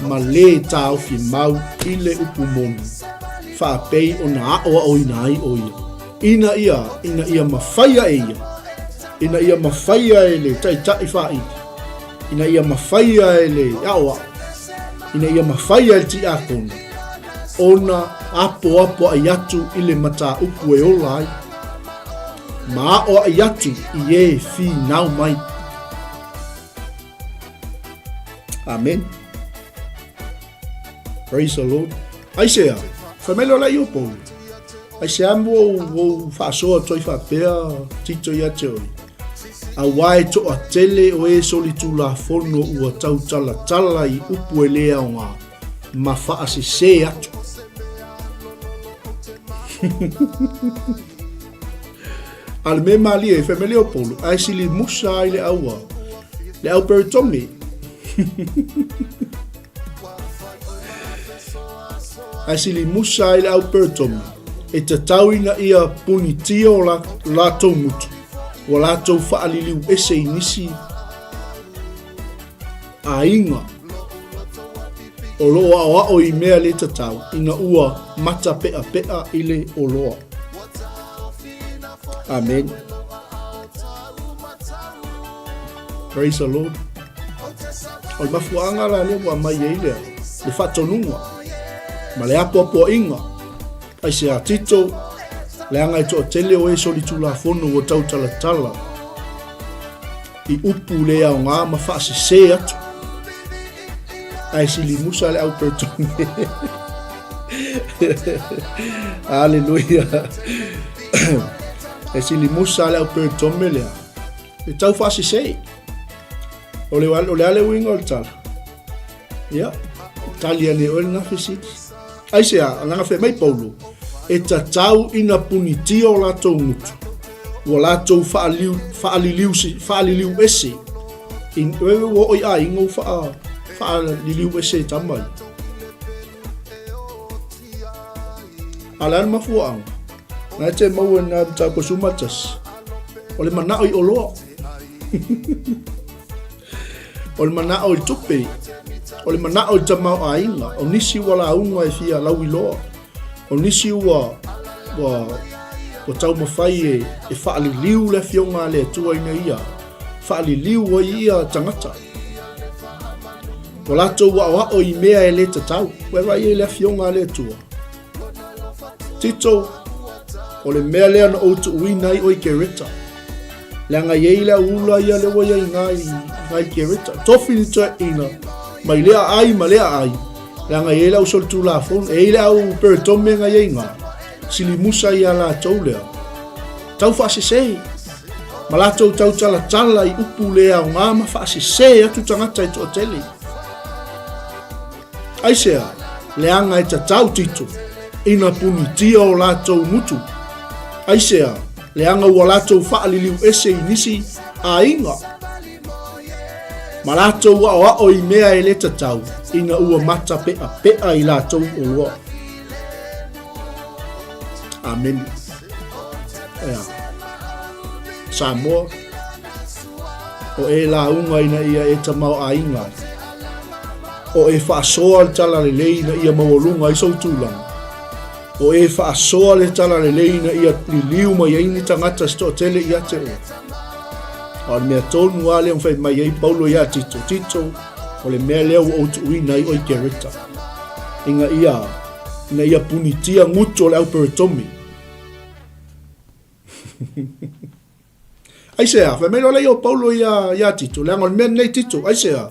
S1: ma le tau fi mau i le upumoni. Whaapei o na aoa o ina ai o ia. Ina ia mawhaia e ia. Ina ia mawhaia e le tai whai. Ina ia mawhaia e le aoa. Ina ia mawhaia e ti akona. Ona apo ai atu i le mata upu e ola ai. Ma aoa ai atu i e fi nau mai. Amen. Praise the Lord. Aisea, whamelo la i o Paulu. Aisea mo FAASOA toi whapea Tito ia te oi. A wae to a tele o e soli tu la fono ua tau tala i upu e lea o ngā. Ma whaase se atu. Ale me mali e whamele o Paulu. Aisili musa i le aua. Le au peritomi. Aisili musa i le au peritomi. E te tauina ia punitia o la tau mutu. O la tau whaaliliu ese inisi. A inga. O loa o i mea le te tau. Ina ua mata pea i le o loa. Amen. Praise the Lord. O mafuanga la le wa mai e lea. Le whatonunga. Ma le apo inga. Ai se a Tito. Le anga i to tele o e soli tula fono o tau tala. I upu lea o ngā ma whaase se atu. Ai si li musa le au pertone. Hallelujah. e silimusa le au 𝚘𝚘𝚡𝗏 lea e tau 𝚜𝚙𝚢𝚙𝚢𝚑 o le ale winga o le tala ia tali ane o le nafisiti ai sea anga fe mai Paulo e tatau ina punitio o latou ngutu o latou whaaliliu ese in wewe wo oi a ingo whaaliliu ese tamai alan mafuang na te mau na ta ko sumatas o le mana oi oloa o le mana oi tupe o le mana oi tamau a inga o nisi wala unga e fia lawi loa o nisi wa o tau mawhai e whaaliliu le fionga le tua ina ia whaaliliu o ia tangata o lato wa o i mea e le tatau wewa i le fionga le tua Tito o le mea lea na outu uinai o i kereta leanga iei lea ula ia le wai ngai kereta tofi ni tua ina mai lea ai ma lea ai leanga iei lea usol tu la fon e lea au 𝚘𝚘𝚡𝗏 ngai iei ngā silimusa ia la tau lea tau 𝚜𝚙𝚢𝚙 ma la tau tala i upu lea o ngā ma 𝚜𝚙𝚢 atu tangata i toa tele ai sea leanga e tatau Tito ina punitia o la tau mutu ai sea leanga ua la tau whaaliliu ese i nisi a inga ma la tau o i mea e le tatau ina ua mata pea i la tau o loa amen Samoa o e la unga ina ia e tamau a inga o e FAASOA le tala le lei na ia mawalunga i sautulanga o e FAASOA le tala le lei na ia liliu mai ai ni tangata sto tele ia te o le mea tonu ale on fai mai ai Paulo ia Tito o le mea leo o tu uina i oi kereta inga ia punitia nguto le au 𝚘𝚘𝚏𝗏 ai sea fa me lo leo Paulo ia Tito le angol men nei Tito ai sea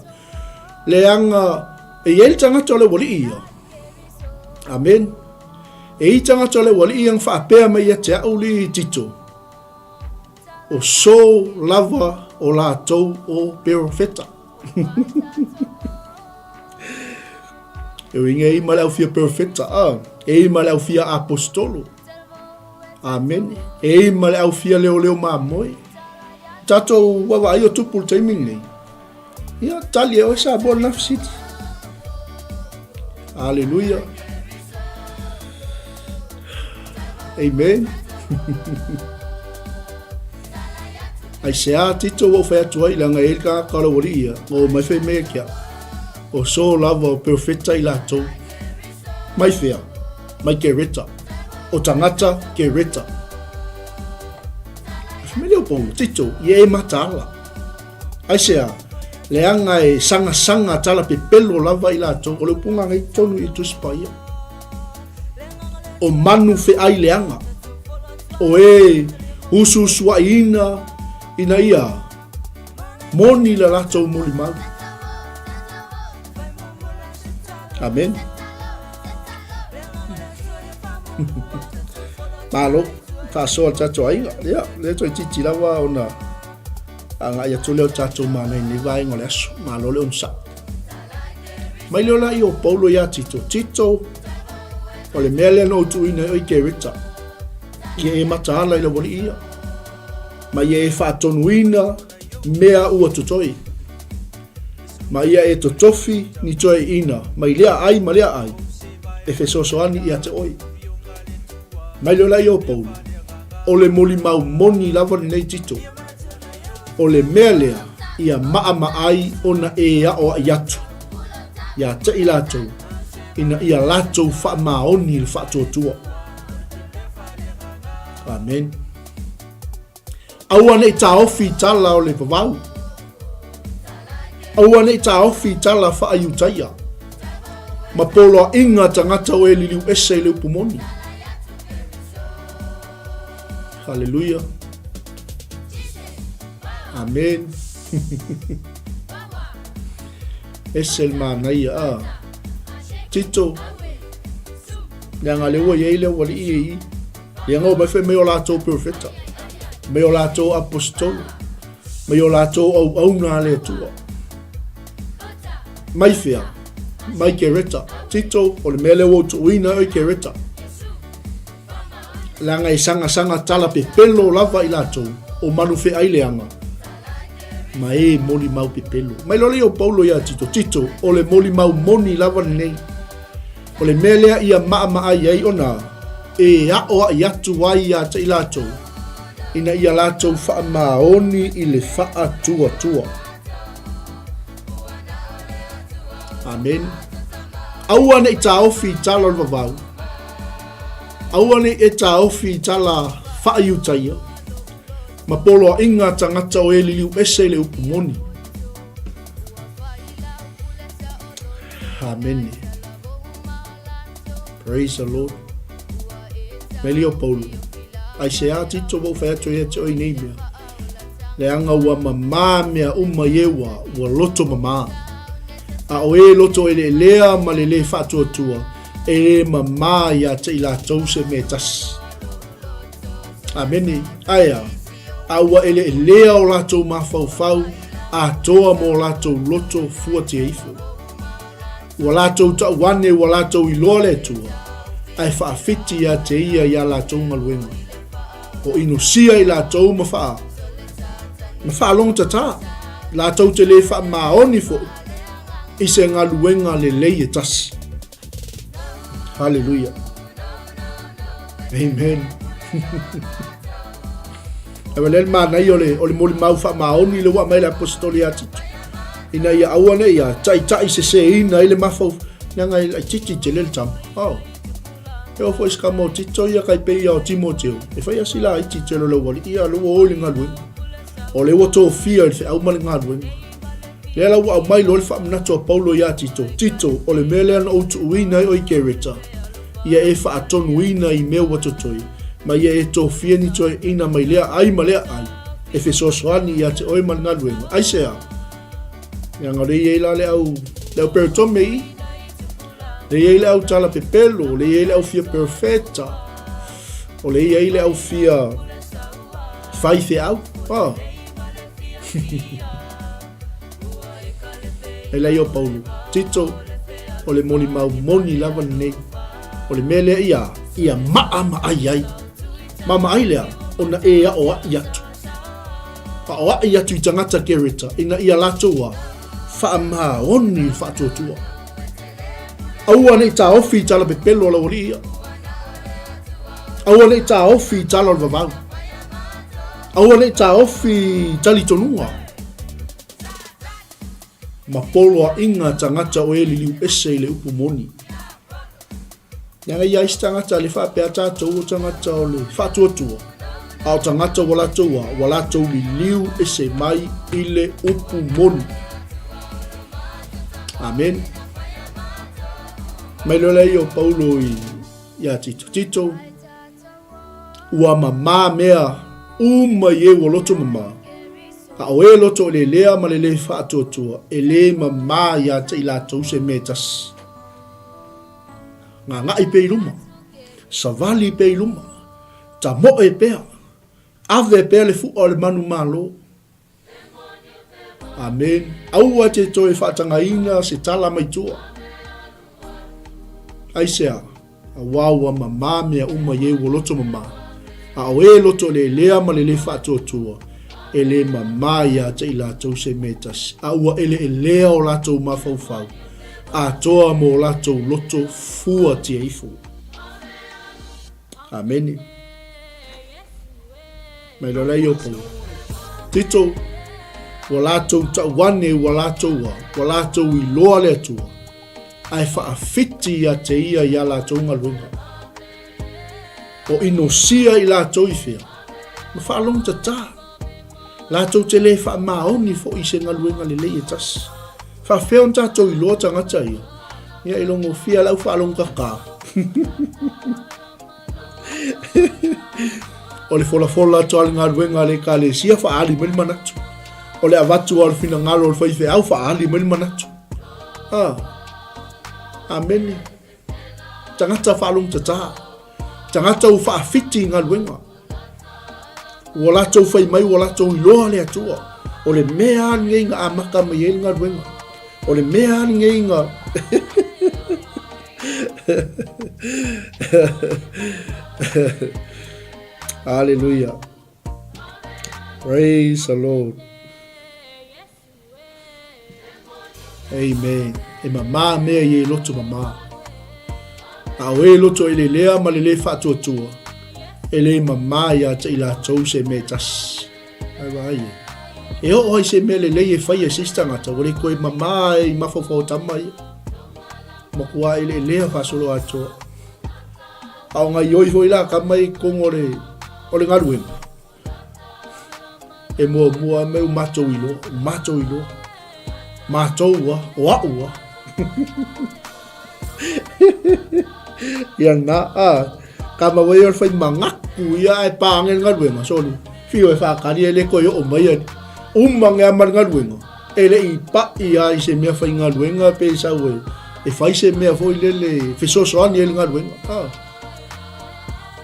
S1: le anga e el tanga tole wali ia amen e tanga tole wali ia fa pe me ia te uli Tito o so lava o la to o perfetta e winga i mala fia perfetta e mala fia apostolo amen e mala fia leo mamoi tato wawa io tu pul timing nei ia tali o sa bon nafsiti Hallelujah. Amen. Ai sea Tito o fa tua i langa elka kalawaria o mai fe mekia o so lava o perfecta i lato mai fea mai kereta o tangata kereta familia po Tito ye matala ai sea leanga e sanga tala pe pelo lava i lato o le punga ngai tonu i tu spaia o manu fe ai leanga o e usu ina ia moni la lato moli mau amen malo FAASOA tato ai ya le to titi lava ona anga ia tole o tato mana ni vai ngole aso malo le onsa mai le la io Paulo ia Tito o le mele no tu ina o kereta ye e matala ile boli ia mai e fatonuina mea ua totoi mai e totofi ni toi ina mai lea ai e fesosoani ia te oi mai le la io Paulo o le moli mau moni lava nei Tito o le mele ia maama ai ona e o yatu ya te ilato ina ia lato fa maoni le fa totua amen aua nei ta ofi tala o le pavau aua nei ta ofi tala fa ayutaia ma polo inga tangata o eliu ese le pumoni hallelujah amen ese el manaya Tito yang ale wo ye le wali Ia ngau mai whai meo lātou profeta. Meo lātou apostol. Meo lātou au ngā lea tua. Mai whea. Mai ke reta. Tito o le mele o tu uina oi ke reta. Langa i sanga tala pe pelo lava i lātou. O manu whi aileanga. Ma e moli mau pe pelo. Mai lole o Paulo ia Tito. O le moli mau moni lava nei. O le melea ia maa ai ona. E ao i atu wai ia te i lātou. Ina ia lātou wha maoni i le wha tua. Amen. Auane i tā ofi i tala o vavau. Auane e tā ofi i tala wha iutaia. Ma polo a inga tangata o e liliu ese le upu moni. Amen. Praise the Lord. Meli o Paulo. Ai se a Tito wau whai atu e te oi nei mea. Le anga ua mamā mea uma iewa ua loto mamā. A o e loto e le lea ma le le whātua tua. E le mamā ia te i lātou se me tas. Ameni. Aia. A ua e le lea o lātou mawhau. A toa mo lātou loto fua te eifo. Ua lātou ta wane ua lātou i loa le tua. Ai whaafiti ia te ia lātou ngaluenga. O ino sia i lātou ma wha longa tata. Lātou te le wha maoni fo. I se ngaluenga le lei e tas. Hallelujah. Amen. Ewa lel mānai o le moli mau wha maoni le wa mai le apostoli a Tito. Ina ia awane ia tai se ina ile mafau. Nanga i titi te lel tam. Oh. E o fo iskamo Tito ia kai pe ia o Timoteo. E fai asila i Tito lo wali ia lo o le ngaluenga. O le wato fia il fe au mali ngaluenga. Le ala wa mai lo le fa mnato Paulo ia Tito. Tito o le mele an o tu uina i ke reta. Ia e fa atonu uina i mea watotoi. Ma ia e to fia ni toi ina mai lea ai malea ai. E fe sosoani ia te oi mali ngaluenga. Ai sea. Ia ngare ia ila le au peritome le ia au tala pe pelo, le ia au fia perfecta. O le ia au fia faife au. Ah. E lei o Paulo. Tito o le moli mau moni lava nei. O le mele ia maa ai. Mama ai lea ona e a o ai atu. Pa o ai atu i tangata kereta. Ina ia latoa wha maha oni wha tuatua. Aua nei tā ofi i tala pe pelo la wali ia. Aua nei tā ofi i tala o vavau. Aua nei tā ofi i tali tonunga. Ma polo a inga tangata o e liliu ese i le upu moni. Nanga ia isi tangata le wha pea tātou o tangata o le wha tuatua. Ao tangata walatou liliu ese mai i le upu moni. Amen. Mai lolei o Paulo ia Tito. Ua mamā mea uma i e ua loto mamā. A o e loto le lea ma le le whaatotua. E le mamā ia te i lātou se me tas. Ngā ngai pe iluma. Savali pe iluma. Ta mo e pea. Ave pea le fu o le manu malo. Amen. Aua te toi whaatanga ina se tala mai tua. Aisea, a wawa mamā mea uma ye ua loto mamā. A o e loto le lea ma le le whaatotua. E le mamā ia te i lātou se metas. A ua ele e lea o lātou mawhauwhau. A toa mo lātou loto fua te eifu. Amen. Mai lolei o Paulo. Tito, wa lātou ta wane wa lātou i loa le atua. Ai whaafiti a te ia lātou ngaluenga. O ino sia i lātou i whia. Ma whaalong ta tā. Lātou te le wha maoni fo i se ngaluenga le lei e tas. Whawheon tātou i loa tangata ia. Ia i longo whia lau whaalong kaka. O le fola to al ngaluenga le ka le sia whaali meni manatu. O le avatu al fina ngalo al whaife au whaali meni manatu. Amen. Tangata whaalong ta tā. tangata u whaafiti ngā luenga. Ua lātou whai mai, ua lātou iloa le atua. O le mea ngei ngā amaka mai e ngā luenga. O le mea ngei ngā... Hallelujah. Praise the Lord. Amen. E mama mea ye loto mama. A oe loto ele lea ma le le whaatua tua. Ele mama ia ta ila tau se me tas. Ai ai. E o oi se me le le e whai e sistanga ta. Wale koe mama e mawhawhau tama ia. Makua ele lea whaasolo atua. Ao ngai oi hoi la kamai kong ole ngaruenga. E mua meu matou ilo. Matou ua ua. Ia nga kama wai or fai mangaku ia e pāngen ngaruenga sonu. Fio e whakari e le koe o mai ani. Umang e amar ngaruenga. E le i pa ia i se mea fai ngaruenga pe sa ue. E fai se mea foi le fesosoani e le ngaruenga.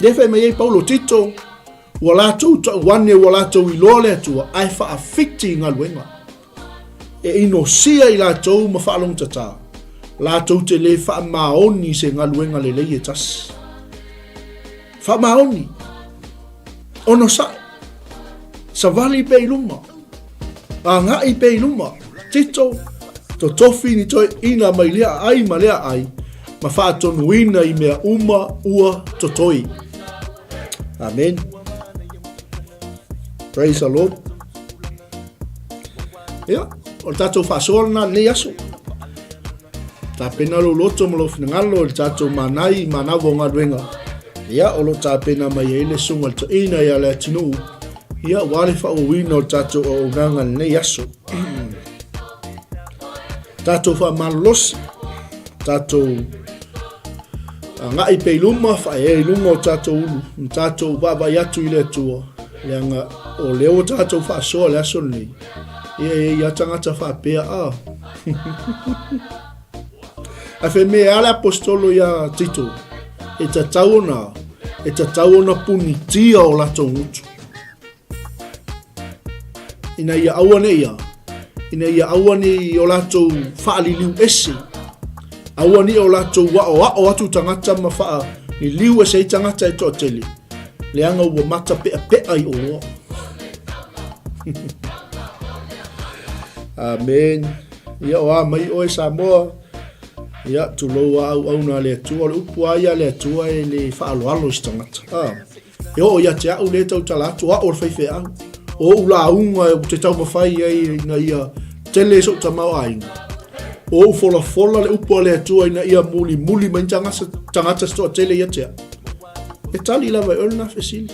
S1: Le fai mai e Paulo Tito. Wala tau wane wala tau iloa le atua. Ai whaafiti ngaruenga. E ino sia i la tau ma whaalong tata. La tau te le wha maoni se ngaluenga le lei e tas. Wha maoni. Ono sa. Sa vali pe iluma. A nga i pe iluma. Tito. To tofi ni toi ina mai lea ai ma lea ai. Ma wha atonu ina i mea uma ua totoi. Amen. Praise the Lord. Yeah. O tatou whaasoa na le aso. Ta pena lo loto mo lo finangalo o tatou manai manawo ngā ruenga. Ia o lo ta pena mai e le sunga to ina ia le atinu. Ia wale whaowina o tatou o nganga le aso. Tatou wha malosi. Tatou ngai pe luma fa e luma o tatou ulu. Tatou baba yatu i le atua. Leanga o leo tatou whaasoa le aso nei. Ia tangata whaapea a. A fe me ala apostolo ia Tito. E ta tauna punitia o lato ngutu. Ina ia awane ia. Ina ia awane o lato whaaliliu ese. Awane o lato wao atu tangata ma wha. Ni liu ese tangata e toa tele. Leanga ua mata pea i o. Amen. Ia o mai o Samoa. Ia tulo au na le tua le upua ia le tua e le whaaloalo stangata. E o ia te au le tau talatu a o whaife au. O ula unga te tau mawhai ai na ia tele so tamau ainga. O fola le upua le tua ina ia muli mai tangata stoa tele ia tea. E tali la vai olna fesili.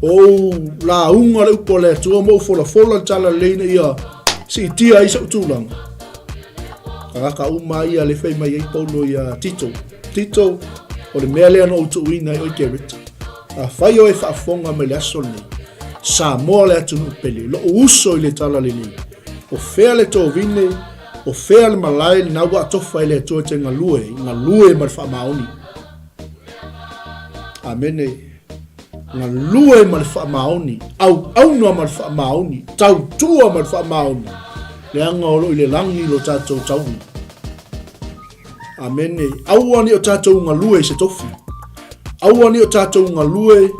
S1: O la unga le upua le tua mo fola tala leina ia si tia isa utulanga. Kaka uma ia le whai mai ei Paulo ia Tito. Tito, o le mea lea no utuina i 𝚘𝚘𝚘𝚘𝚘. A whai o e whaafonga me le aso nei. Samoa le atunu pele, lo uso i le tala le nei. O whea le tō vine, o whea le malai le naua atofa i le atua te ngalue ma le whaamaoni. Amene. Ngalue ma le whaamaoni, au noa ma le whaamaoni, tau tua ma le whaamaoni. Le anga olo i le langi lo tātou tauni. Amene. Auani o tātou ngalue se tofi. Auani o tātou ngalue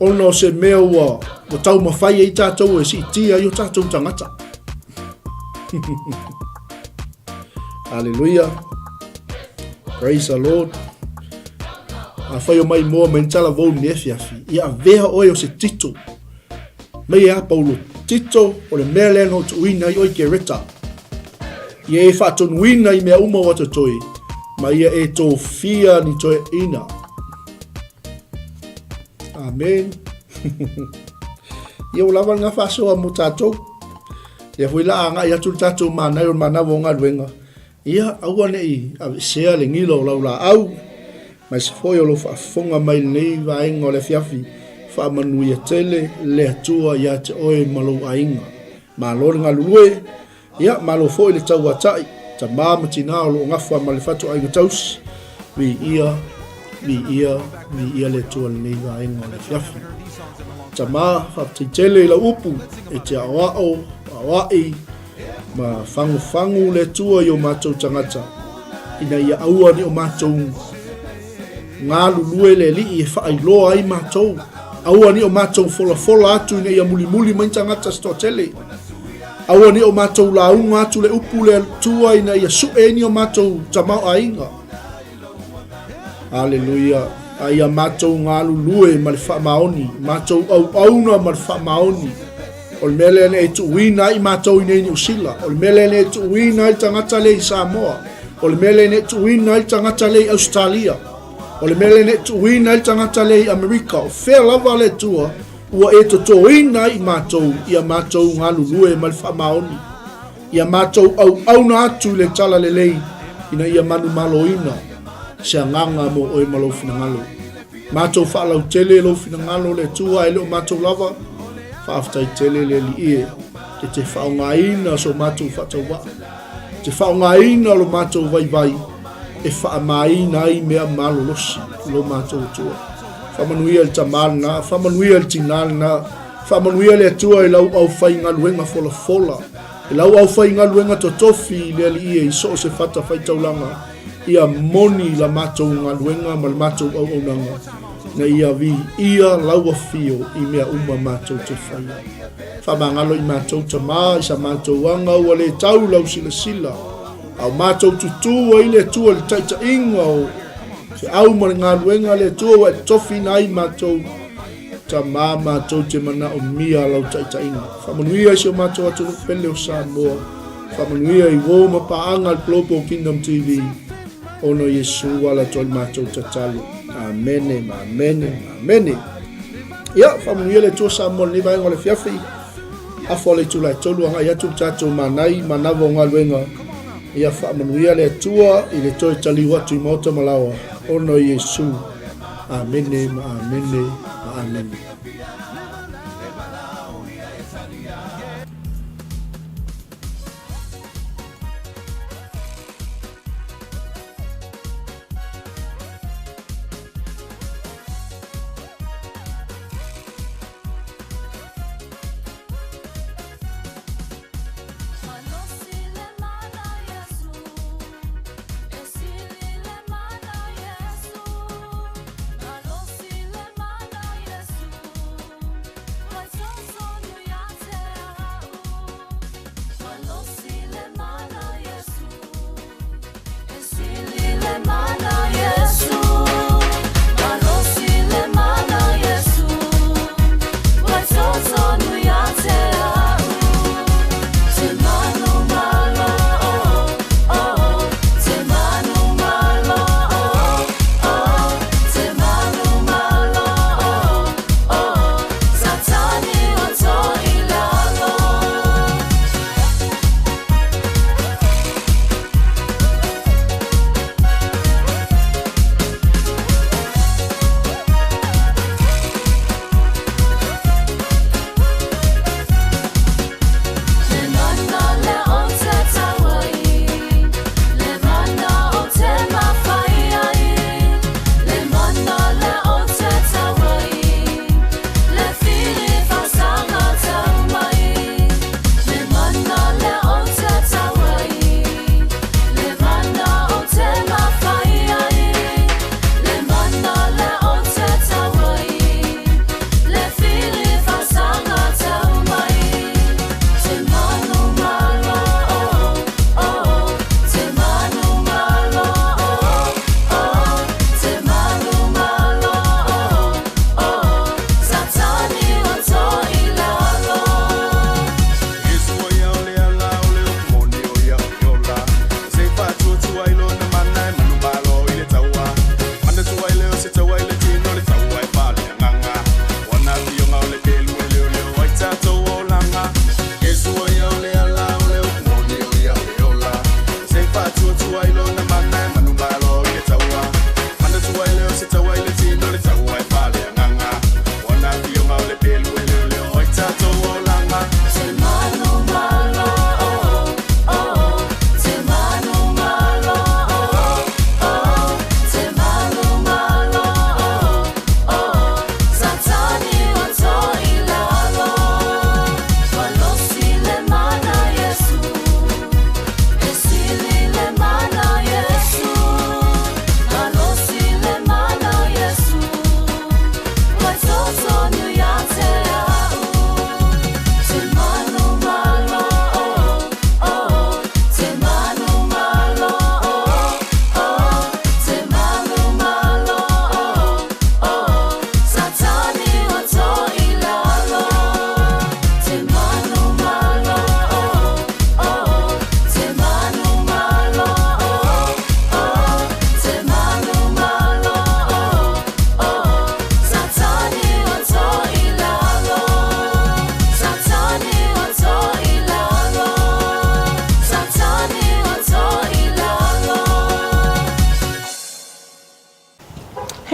S1: ono se mea ua o tau mawhai i tātou e si tia i o tātou tangata. Hallelujah. Praise the Lord. A whai o mai moa mentala vau ni efiafi. Ia veha oi o se Tito. Mai ea Paulo Tito o le mea lea no tuina i 𝚘𝚘𝚘𝚘𝚘. Ia e whaatonuina i mea uma wata toi. Ma ia e tō fia ni toi ina. Amen. Ia o lawa ngā whasoa mo tātou. Ia hui la anga i atu tātou mānai o manawo ngā ruenga. Ia aua nei a sea le ngilo o lau la au. Mai se foi o lo whaafonga mai nei vaenga o le fiafi. Whaamanui a tele le atua ia te oe malo ainga. Ma lori ngā lulue. Ia malo foi le tau atai. Ta māma tina o lo ngafua ma le whatu ainga taus. Vi ia vi ia le tua le nei vaenga le fiafi. Tama whaptitele la upu e te awai ma fangu le tua i o mātou tangata. Ina ia aua ni o mātou ngā lulue le li e whaailoa ai mātou. Aua ni o mātou fola atu ina ia muli mai tangata sto tele. Aua ni o mātou launga atu le upu le tua ina ia sue ni o mātou tamau ainga. Hallelujah. Aia mātou ngā lulue ma le whaamaoni. Mātou auna ma le whaamaoni. O le mele ne e tuuina i mātou i nei usila. O le mele ne e tuuina i tangata le i Samoa. O le mele ne e tuuina i tangata le i Australia. O le mele ne e tuuina i tangata le i Amerika. O whea lava le tua ua e to toina i mātou. Ia mātou ngā lulue ma le whaamaoni. Ia mātou auna atu le tala le lei. Ina ia manu maloina. Se nganga mo oi malo fina ngalo. Mātou whaalau tele lo fina ngalo le tua e leo mātou lava. Whaaftai tele le li e. Te whaongaina so mātou whatau wa. Te whaongaina lo mātou vai. E whaamaina i mea malo losi lo mātou tua. Whamanuia le tamarana, whamanuia le tinarana, whamanuia le tua e lau au whainga luenga fola. E lau au whainga luenga totofi le li e i so se whata whaitaulanga. Ia moni la mātou ngā luenga ma le mātou au nanga. Na ia vi ia laua fio i mea uma mātou te whaia. Whamangalo i mātou tamā i sa mātou wanga ua le tau lau sila. Au mātou tutua i le tua le taita inga o. Se au ma ngā luenga le tua wa e tofi nai mātou. Tamā mātou te mana o mia lau taita inga. Whamanuia i se o mātou atu pele o Samoa. Whamanuia i wōma paanga al Global Kingdom TV. Ono Yesu wala tol mātou tatalu. Amene. Ia, whamuia le tua Samoa ni vai ngole fiafi. Afo le tula e tolu anga iatu tātou manai, manavo ngā luenga. Ia whamuia le tua i le toi tali watu i mauta malawa. Ono Yesu. Amene.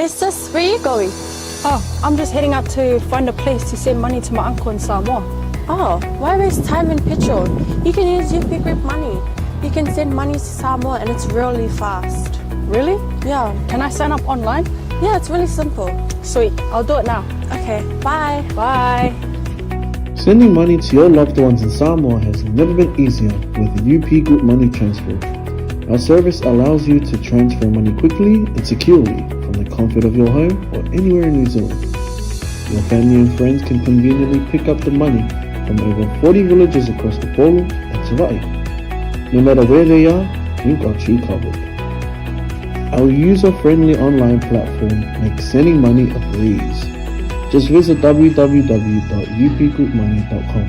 S2: Hey sis, where are you going?
S3: Oh, I'm just heading out to find a place to send money to my uncle in Samoa.
S2: Oh, why waste time and petrol? You can use UP Group Money. You can send money to Samoa and it's really fast.
S3: Really?
S2: Yeah.
S3: Can I sign up online?
S2: Yeah, it's really simple.
S3: Sweet, I'll do it now.
S2: Okay, bye.
S3: Bye.
S4: Sending money to your loved ones in Samoa has never been easier with the UP Group Money Transfer. Our service allows you to transfer money quickly and securely from the comfort of your home or anywhere in New Zealand. Your family and friends can conveniently pick up the money from over 40 villages across the Polo and 𝚟𝚑𝚍𝚍. No matter where they are, we've got you covered. Our user-friendly online platform makes sending money a breeze. Just visit www.upgroupmoney.com.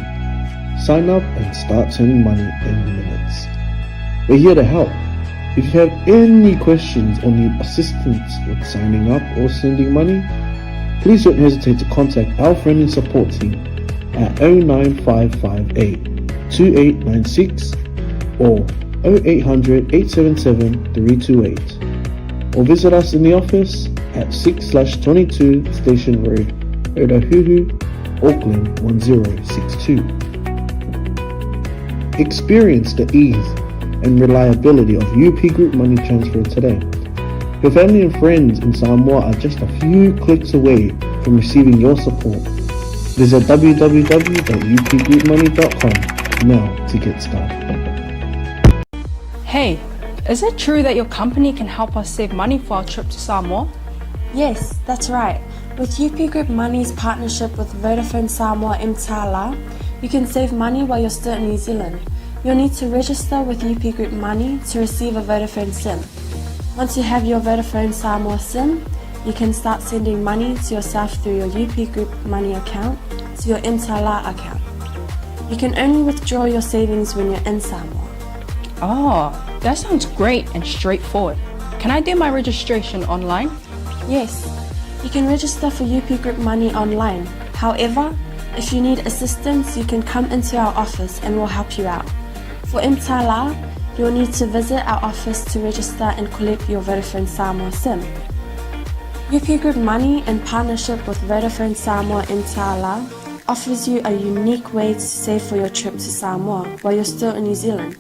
S4: Sign up and start sending money in minutes. We're here to help. If you have any questions or need assistance with signing up or sending money, please don't hesitate to contact our friendly support team at 09558 2896 or 0800 877 328. Or visit us in the office at 6/22 Station Road, Ōtahuhu, Auckland 1062. Experience the ease and reliability of UP Group Money Transfer today. Your family and friends in Samoa are just a few clicks away from receiving your support. Visit www.upgroupmoney.com now to get started.
S3: Hey, is it true that your company can help us save money for our trip to Samoa?
S2: Yes, that's right. With UP Group Money's partnership with Vodafone Samoa 𝚘𝚘𝚢𝚘, you can save money while you're still in New Zealand. You'll need to register with UP Group Money to receive a Vodafone SIM. Once you have your Vodafone Samoa SIM, you can start sending money to yourself through your UP Group Money account to your 𝚘𝚘𝚢𝚘 account. You can only withdraw your savings when you're in Samoa.
S3: Oh, that sounds great and straightforward. Can I do my registration online?
S2: Yes, you can register for UP Group Money online. However, if you need assistance, you can come into our office and we'll help you out. For 𝚘𝚘𝚢𝚘, you'll need to visit our office to register and collect your Vodafone Samoa SIM. UP Group Money, in partnership with Vodafone Samoa 𝚘𝚘𝚢𝚘, offers you a unique way to save for your trip to Samoa while you're still in New Zealand.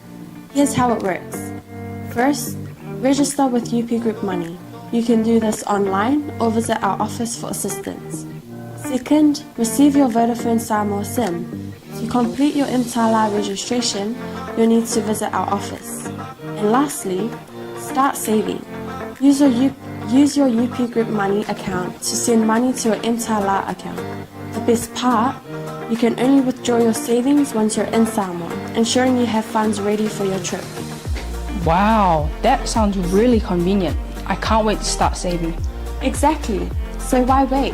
S2: Here's how it works. First, register with UP Group Money. You can do this online or visit our office for assistance. Second, receive your Vodafone Samoa SIM. To complete your 𝚘𝚘𝚢𝚘 registration, you'll need to visit our office. And lastly, start saving. Use your UP Group Money account to send money to your 𝚘𝚘𝚢𝚘 account. The best part, you can only withdraw your savings once you're in Samoa, ensuring you have funds ready for your trip.
S3: Wow, that sounds really convenient. I can't wait to start saving.
S2: Exactly. So why wait?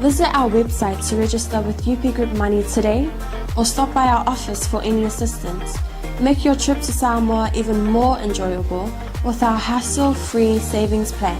S2: Visit our website to register with UP Group Money today or stop by our office for any assistance. Make your trip to Samoa even more enjoyable with our hassle-free savings plan.